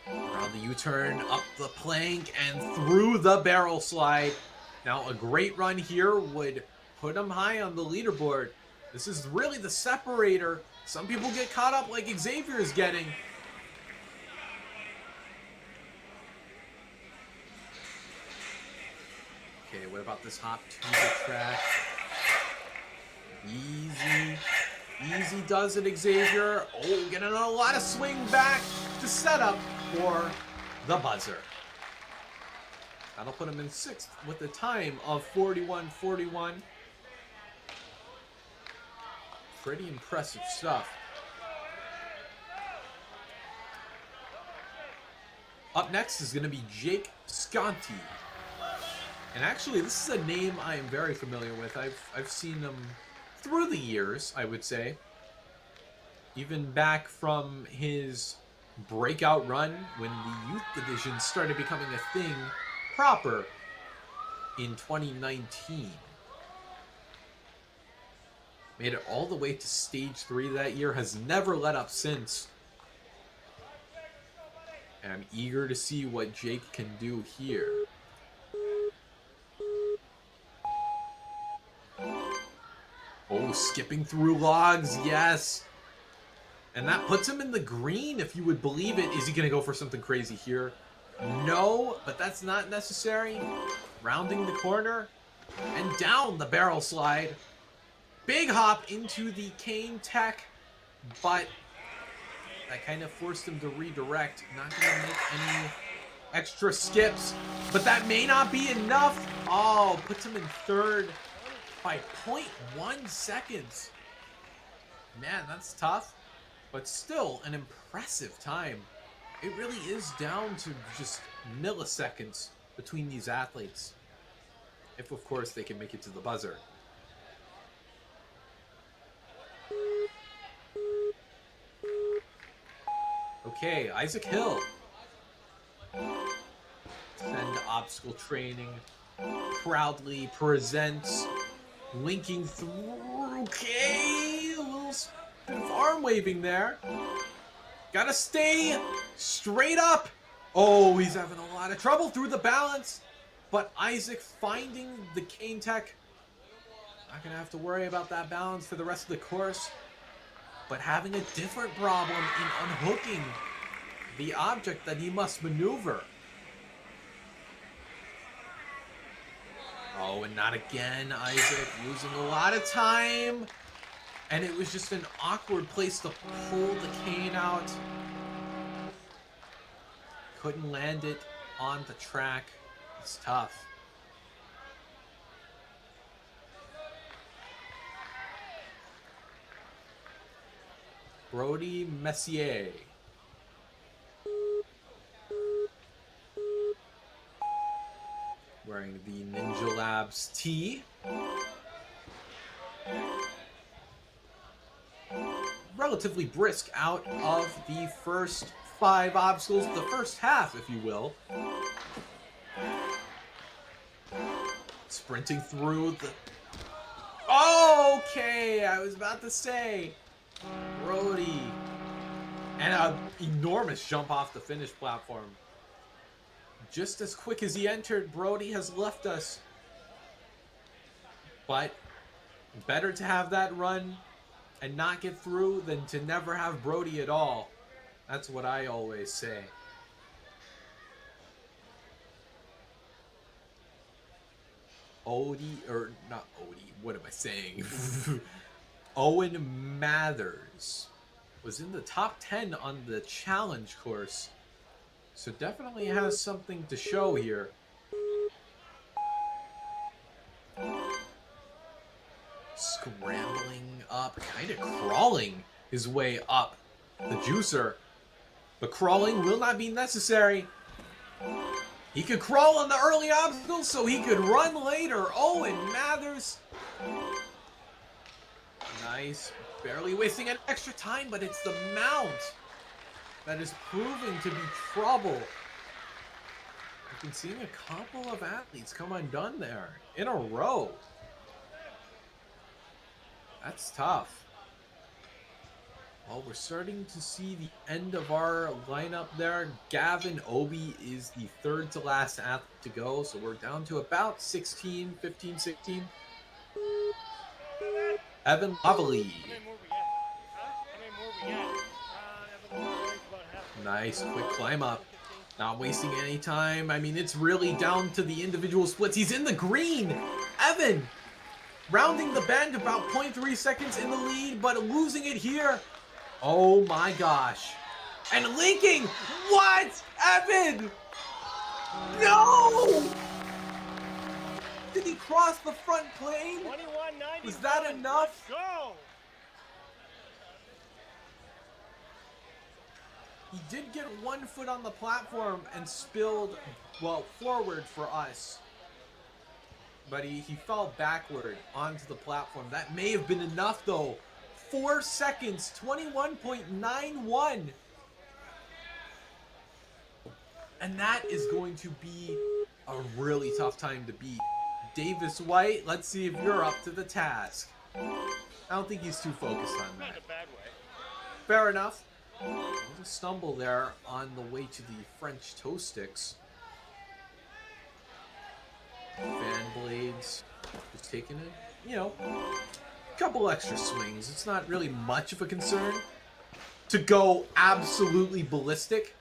Around the U-turn, up the plank, and through the barrel slide. Now, a great run here would put him high on the leaderboard. This is really the separator. Some people get caught up like Xavier is getting. Okay, what about this hop to the track? Easy. Easy does it, Xavier. Oh, getting a lot of swing back to set up for the buzzer. That'll put him in 6th with a time of 41:41. Pretty impressive stuff. Up next is going to be Jake Sconti. And actually, this is a name I am very familiar with. I've seen him through the years, I would say. Even back from his breakout run when the youth division started becoming a thing proper in 2019. Made it all the way to stage 3 that year, has never let up since. And I'm eager to see what Jake can do here. Oh, skipping through logs, yes. And that puts him in the green, if you would believe it. Is he going to go for something crazy here? No, but that's not necessary. Rounding the corner and down the barrel slide. Big hop into the cane tech, but that kind of forced him to redirect. Not going to make any extra skips, but that may not be enough. Oh, puts him in 3rd by 0.1 seconds. Man, that's tough, but still an impressive time. It really is down to just milliseconds between these athletes. If, of course, they can make it to the buzzer. Okay, Isaac Hill. Send obstacle training. Proudly presents. Linking through. Okay, a little bit of arm waving there. Gotta stay straight up. Oh, he's having a lot of trouble through the balance. But Isaac finding the cane tech. Not gonna have to worry about that balance for the rest of the course. But having a different problem in unhooking the object that he must maneuver. Oh, and not again, Isaac. Losing a lot of time. And it was just an awkward place to pull the cane out. Couldn't land it on the track. It's tough. Brody Messier. Wearing the Ninja Labs tee. Relatively brisk out of the first 5 obstacles, the first half, if you will. Sprinting through the... Okay, I was about to say... Brody. And an enormous jump off the finish platform. Just as quick as he entered, Brody has left us. But better to have that run and not get through than to never have Brody at all. That's what I always say. Odie, or not Odie, what am I saying? Owen Mathers was in the top 10 on the challenge course. So definitely has something to show here. Scrambling up, kind of crawling his way up the juicer. But crawling will not be necessary. He could crawl on the early obstacles so he could run later. Owen Mathers. Nice Barely wasting an extra time, but it's the mount that is proving to be trouble. I've been seeing a couple of athletes come undone there in a row. That's tough. Well, we're starting to see the end of our lineup there. Gavin Obi is the third to last athlete to go, so we're down to about 16, 15, 16. Evan Lavalley. Nice quick climb up. Not wasting any time. I mean, it's really down to the individual splits. He's in the green. Evan rounding the bend, about 0.3 seconds in the lead, but losing it here. Oh my gosh. And linking! What? Evan! No! Did he cross the front plane? Was that enough? Go! He did get 1 foot on the platform and spilled, well, forward for us. But he fell backward onto the platform. That may have been enough though. 4 seconds, 21.91. And that is going to be a really tough time to beat. Davis White, let's see if you're up to the task. I don't think he's too focused on that. Not in a bad way. Fair enough. A little stumble there on the way to the French toe sticks. Fan blades. Just taking it, you know, a couple extra swings. It's not really much of a concern to go absolutely ballistic.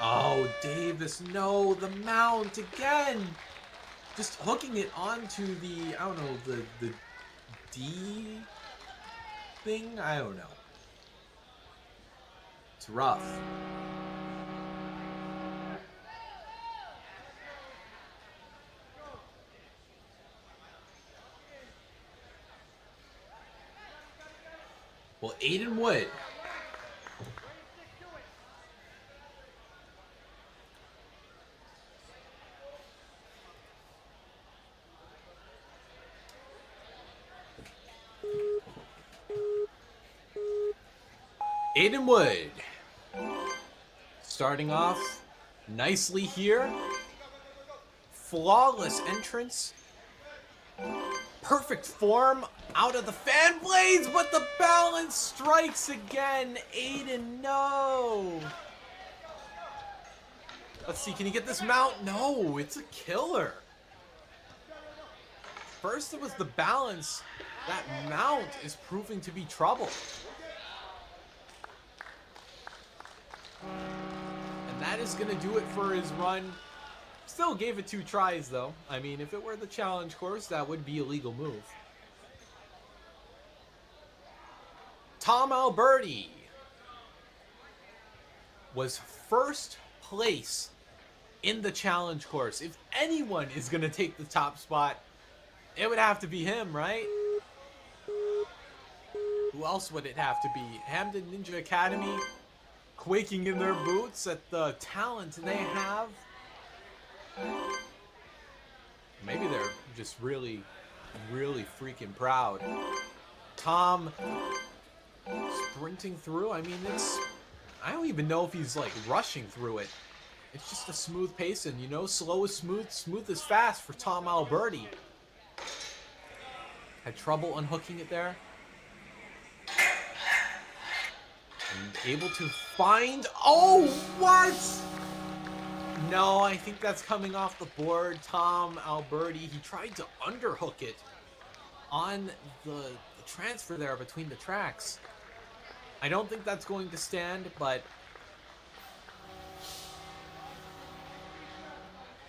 Oh, Davis, no, the mount again. Just hooking it onto the, I don't know, the D thing? I don't know. It's rough. Well, Aiden Wood. Aiden Wood. Starting off nicely here. Flawless entrance. Perfect form out of the fan blades, but the balance strikes again. Aiden, no. Let's see, can he get this mount? No, it's a killer. First it was the balance. That mount is proving to be trouble. And that is going to do it for his run. Still gave it 2 tries, though. I mean, if it were the challenge course, that would be a legal move. Tom Alberti was first place in the challenge course. If anyone is going to take the top spot, it would have to be him, right? Who else would it have to be? Hamden Ninja Academy quaking in their boots at the talent they have. Maybe they're just really, really freaking proud. Tom sprinting through. I mean, I don't even know if he's like rushing through it. It's just a smooth pace, and you know, slow is smooth, smooth is fast for Tom Alberti. Had trouble unhooking it there. And able to find, oh, what? No, I think that's coming off the board. Tom Alberti, he tried to underhook it on the transfer there between the tracks. I don't think that's going to stand, but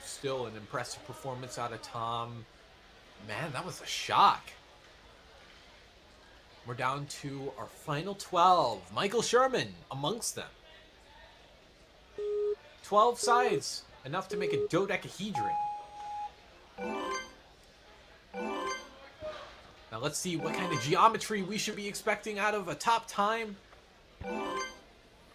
still an impressive performance out of Tom. Man, that was a shock. We're down to our final 12. Michael Sherman amongst them. 12 sides, enough to make a dodecahedron. Now let's see what kind of geometry we should be expecting out of a top time.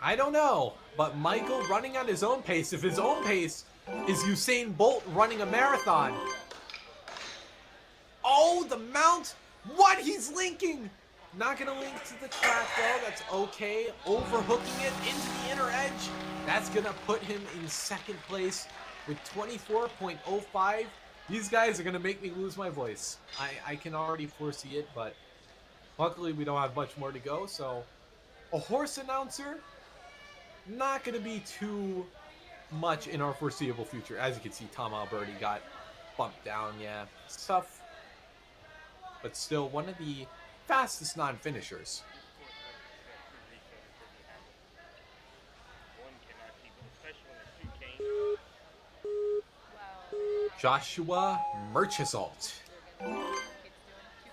I don't know, but Michael running at his own pace, if his own pace is Usain Bolt running a marathon. Oh, the mount What? He's linking! Not gonna link to the track though, that's okay. Overhooking it into the inner edge. That's gonna put him in second place with 24.05. These guys are gonna make me lose my voice. I can already foresee it, but luckily we don't have much more to go, so a horse announcer, not gonna be too much in our foreseeable future. As you can see, Tom Alberti got bumped down, yeah. It's tough. But still one of the fastest non-finishers. Joshua Merchesalt.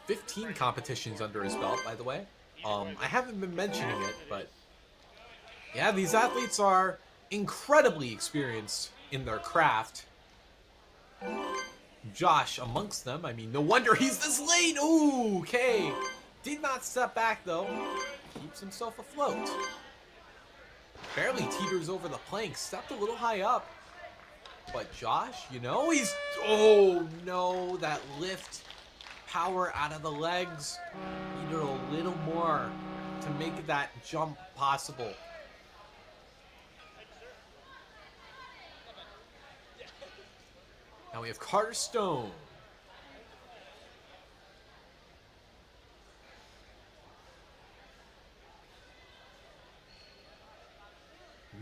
15 competitions under his belt, by the way. I haven't been mentioning it, but yeah, these athletes are incredibly experienced in their craft. Josh amongst them. I mean, no wonder he's this late. Ooh, okay. Did not step back, though. Keeps himself afloat. Barely teeters over the plank. Stepped a little high up. But Josh, you know, he's... Oh, no. That lift. Power out of the legs. Needed a little more to make that jump possible. Now we have Carter Stone.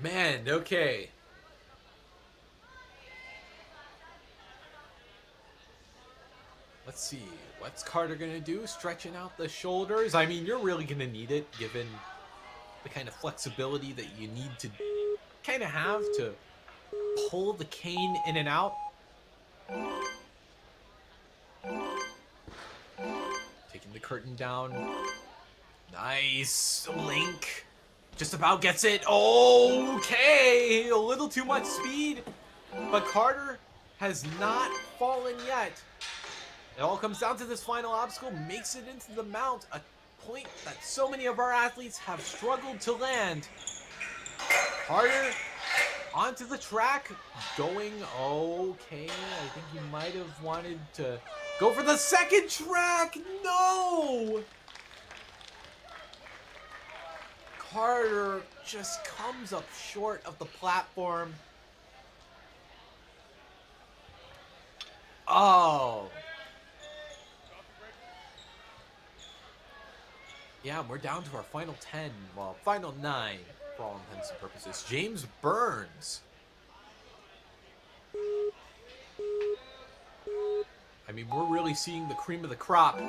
Man, okay. Let's see. What's Carter going to do? Stretching out the shoulders. I mean, you're really going to need it given the kind of flexibility that you need to kind of have to pull the cane in and out. Taking the curtain down. Nice. Link. Just about gets it. Okay. A little too much speed. But Carter has not fallen yet. It all comes down to this final obstacle. Makes it into the mount. A point that so many of our athletes have struggled to land. Carter onto the track, going okay. I think he might have wanted to go for the second track. No! Carter just comes up short of the platform. Oh. Yeah, we're down to our final 10. Well, final 9. For all intents and purposes. James Burns. I mean, we're really seeing the cream of the crop.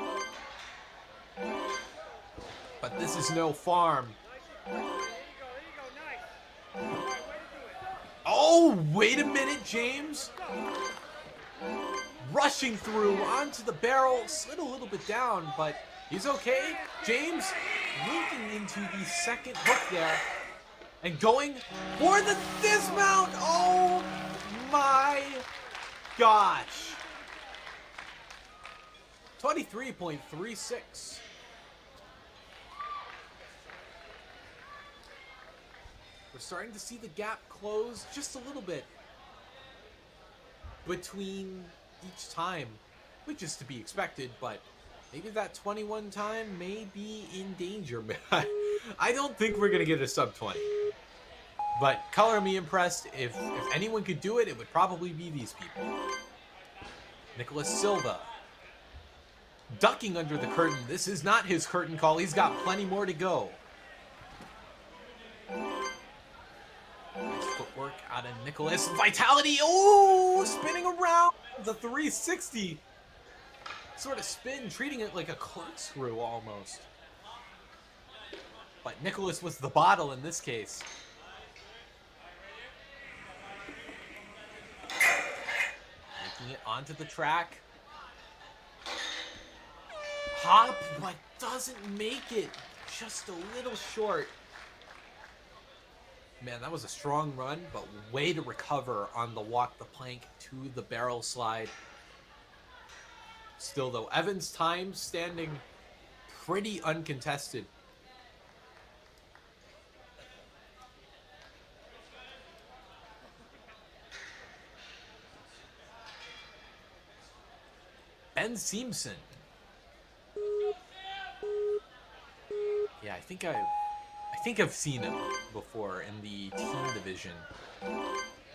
But this is no farm. Oh, wait a minute, James. Rushing through onto the barrel. Slid a little bit down, but he's okay. James linking into the second hook there. And going for the dismount. Oh my gosh. 23.36. We're starting to see the gap close just a little bit between each time, which is to be expected, but maybe that 21 time may be in danger. I don't think we're going to get a sub 20. But color me impressed. If anyone could do it, it would probably be these people. Nicholas Silva. Ducking under the curtain. This is not his curtain call. He's got plenty more to go. Nice footwork out of Nicholas. Vitality. Oh, spinning around. The 360. Sort of spin, treating it like a corkscrew almost. But Nicholas was the bottle in this case. Making it onto the track. Hop, but doesn't make it. Just a little short. Man, that was a strong run, but way to recover on the walk the plank to the barrel slide. Still, though, Evans' time standing pretty uncontested. Ben Simpson. think I've seen him before in the team division.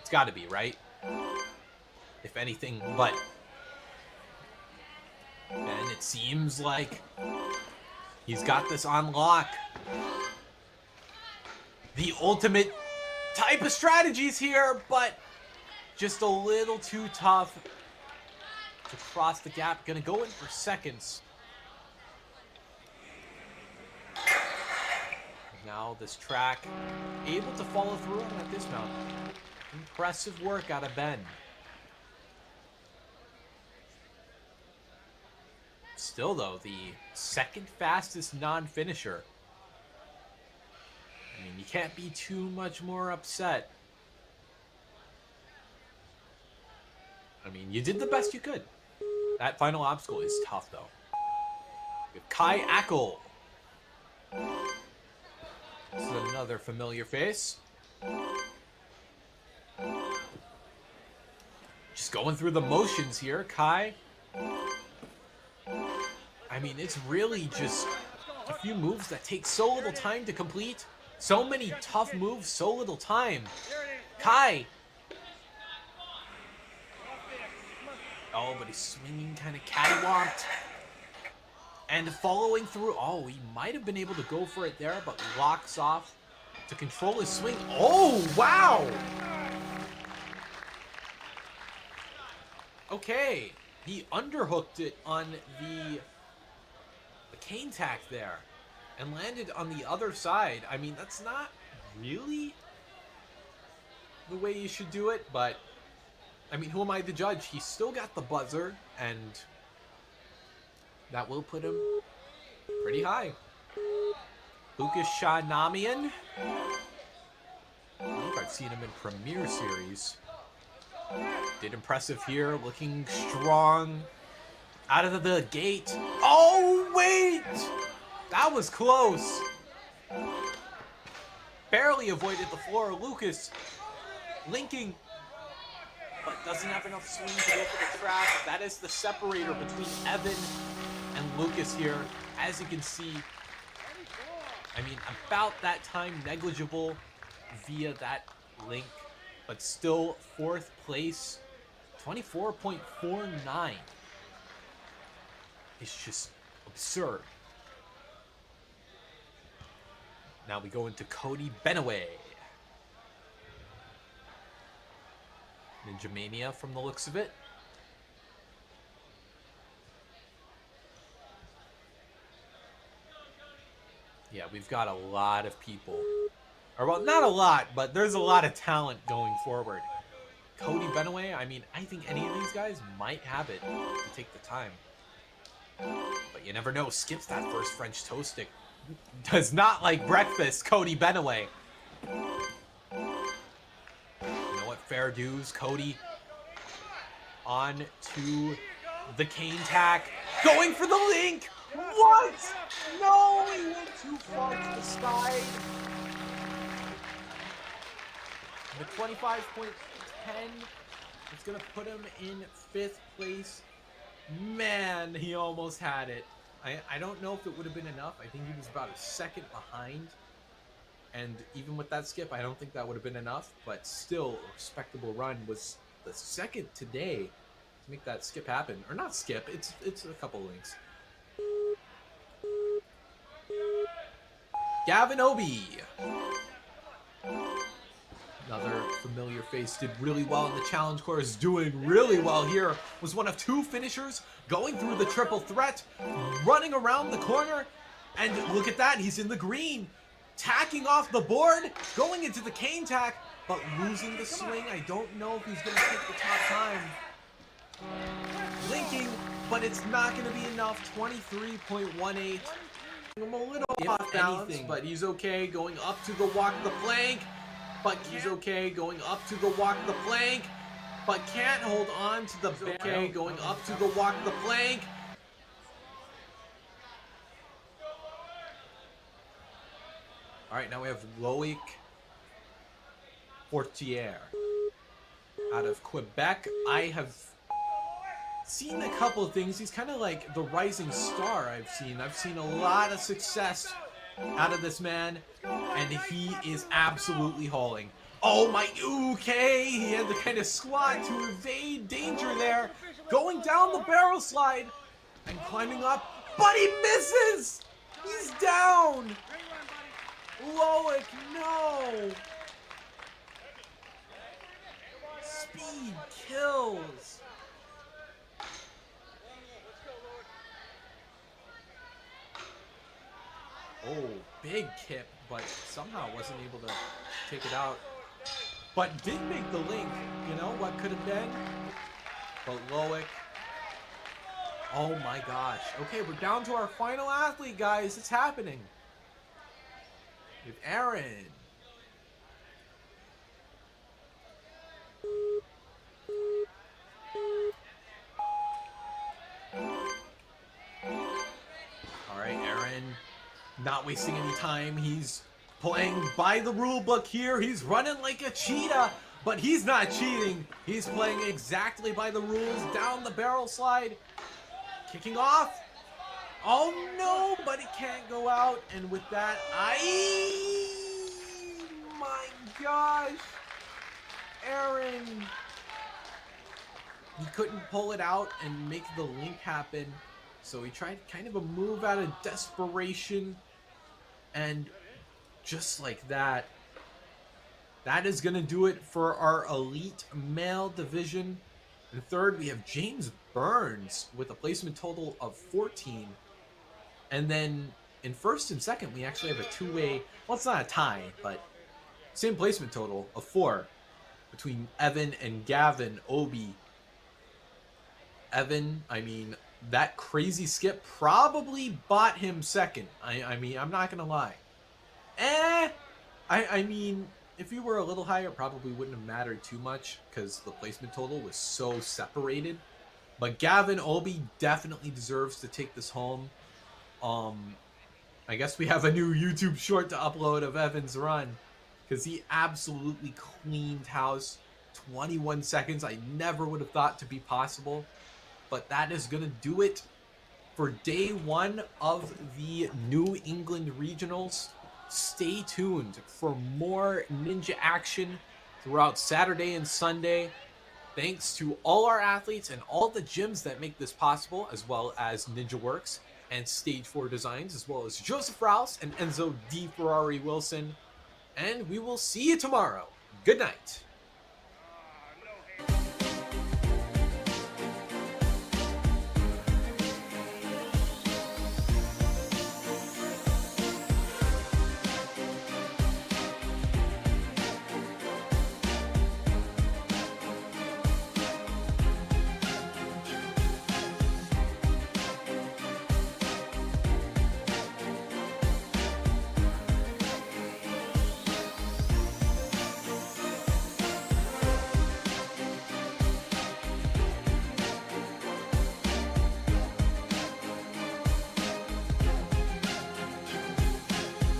It's got to be, right? If anything, but and it seems like he's got this on lock. The ultimate type of strategies here, but just a little too tough to cross the gap. Gonna go in for seconds. Now this track able to follow through on that dismount. Impressive work out of Ben. Still though, the second fastest non-finisher. I mean, you can't be too much more upset. I mean, you did the best you could. That final obstacle is tough though. We have Kai Ackel. This is another familiar face. Just going through the motions here, Kai. I mean, it's really just a few moves that take so little time to complete. So many tough moves, so little time. Kai. Oh, but he's swinging kind of cattywamped. And following through. Oh, he might have been able to go for it there, but locks off to control his swing. Oh, wow. Okay. He underhooked it on the cane tack there and landed on the other side. I mean, that's not really the way you should do it, but I mean, who am I to judge? He's still got the buzzer, and that will put him pretty high. Lucas Shahnamian. I believe I've seen him in Premier Series. Did impressive here, looking strong out of the gate. Oh, wait! That was close. Barely avoided the floor. Lucas linking, but doesn't have enough swing to go for the track. That is the separator between Evan and Lucas here. As you can see, I mean, about that time negligible via that link, but still fourth place, 24.49. It's just absurd. Now we go into Cody Benaway. Ninja Mania from the looks of it. Yeah, we've got a lot of people. Or, well, not a lot, but there's a lot of talent going forward. Cody Benaway, I mean, I think any of these guys might have it to take the time. But you never know. Skips that first French toast stick. Does not like breakfast, Cody Benaway. You know what? Fair dues. Cody on to the cane tack. Going for the link. What? No, he went too far to the side. The 25.10 is going to put him in 5th place. Man, he almost had it. I don't know if it would have been enough. I think he was about a second behind. And even with that skip, I don't think that would have been enough. But still, a respectable run. Was the second today to make that skip happen. Or not skip, it's a couple links. Gavin Obi. Another familiar face, did really well in the challenge course, doing really well here. Was one of 2 finishers going through the triple threat, running around the corner, and look at that, he's in the green, tacking off the board, going into the cane tack, but losing the swing. I don't know if he's going to take the top time. Linking, but it's not going to be enough. 23.18. I'm a little off balance, but he's okay. Going up to the walk the plank. But he's okay going up to the walk the plank, but can't hold on to the okay going up to the walk the plank. All right, now we have Loic Fortier out of Quebec. I have seen a couple of things. He's kind of like the rising star I've seen. I've seen a lot of success out of this man, and he is absolutely hauling. Oh my, okay, he had to kind of squat to evade danger there, going down the barrel slide and climbing up, but he misses! He's down! Loic, no! Speed kills. Oh, big kip, but somehow wasn't able to take it out. But did make the link, you know, what could have been. But Loic, oh my gosh. Okay, we're down to our final athlete, guys. It's happening. With Aaron. All right, Aaron, not wasting any time. He's playing by the rule book here. He's running like a cheetah, but he's not cheating. He's playing exactly by the rules. Down the barrel slide. Kicking off. Oh no, but it can't go out. And with that, my gosh. Aaron. He couldn't pull it out and make the link happen. So he tried kind of a move out of desperation. And just like that, that is going to do it for our elite male division. In third, we have James Burns with a placement total of 14. And then in first and second, we actually have a two-way, well, it's not a tie, but same placement total of 4 between Evan and Gavin Obi. Evan, I mean, that crazy skip probably bought him second. I mean, I'm not going to lie. I mean, if you were a little higher, it probably wouldn't have mattered too much because the placement total was so separated. But Gavin Obi definitely deserves to take this home. I guess we have a new YouTube short to upload of Evan's run because he absolutely cleaned house. 21 seconds. I never would have thought to be possible. But that is going to do it for day 1 of the New England Regionals. Stay tuned for more ninja action throughout Saturday and Sunday. Thanks to all our athletes and all the gyms that make this possible, as well as Ninja Works and Stage 4 Designs, as well as Joseph Rouse and Enzo D. Ferrari Wilson. And we will see you tomorrow. Good night.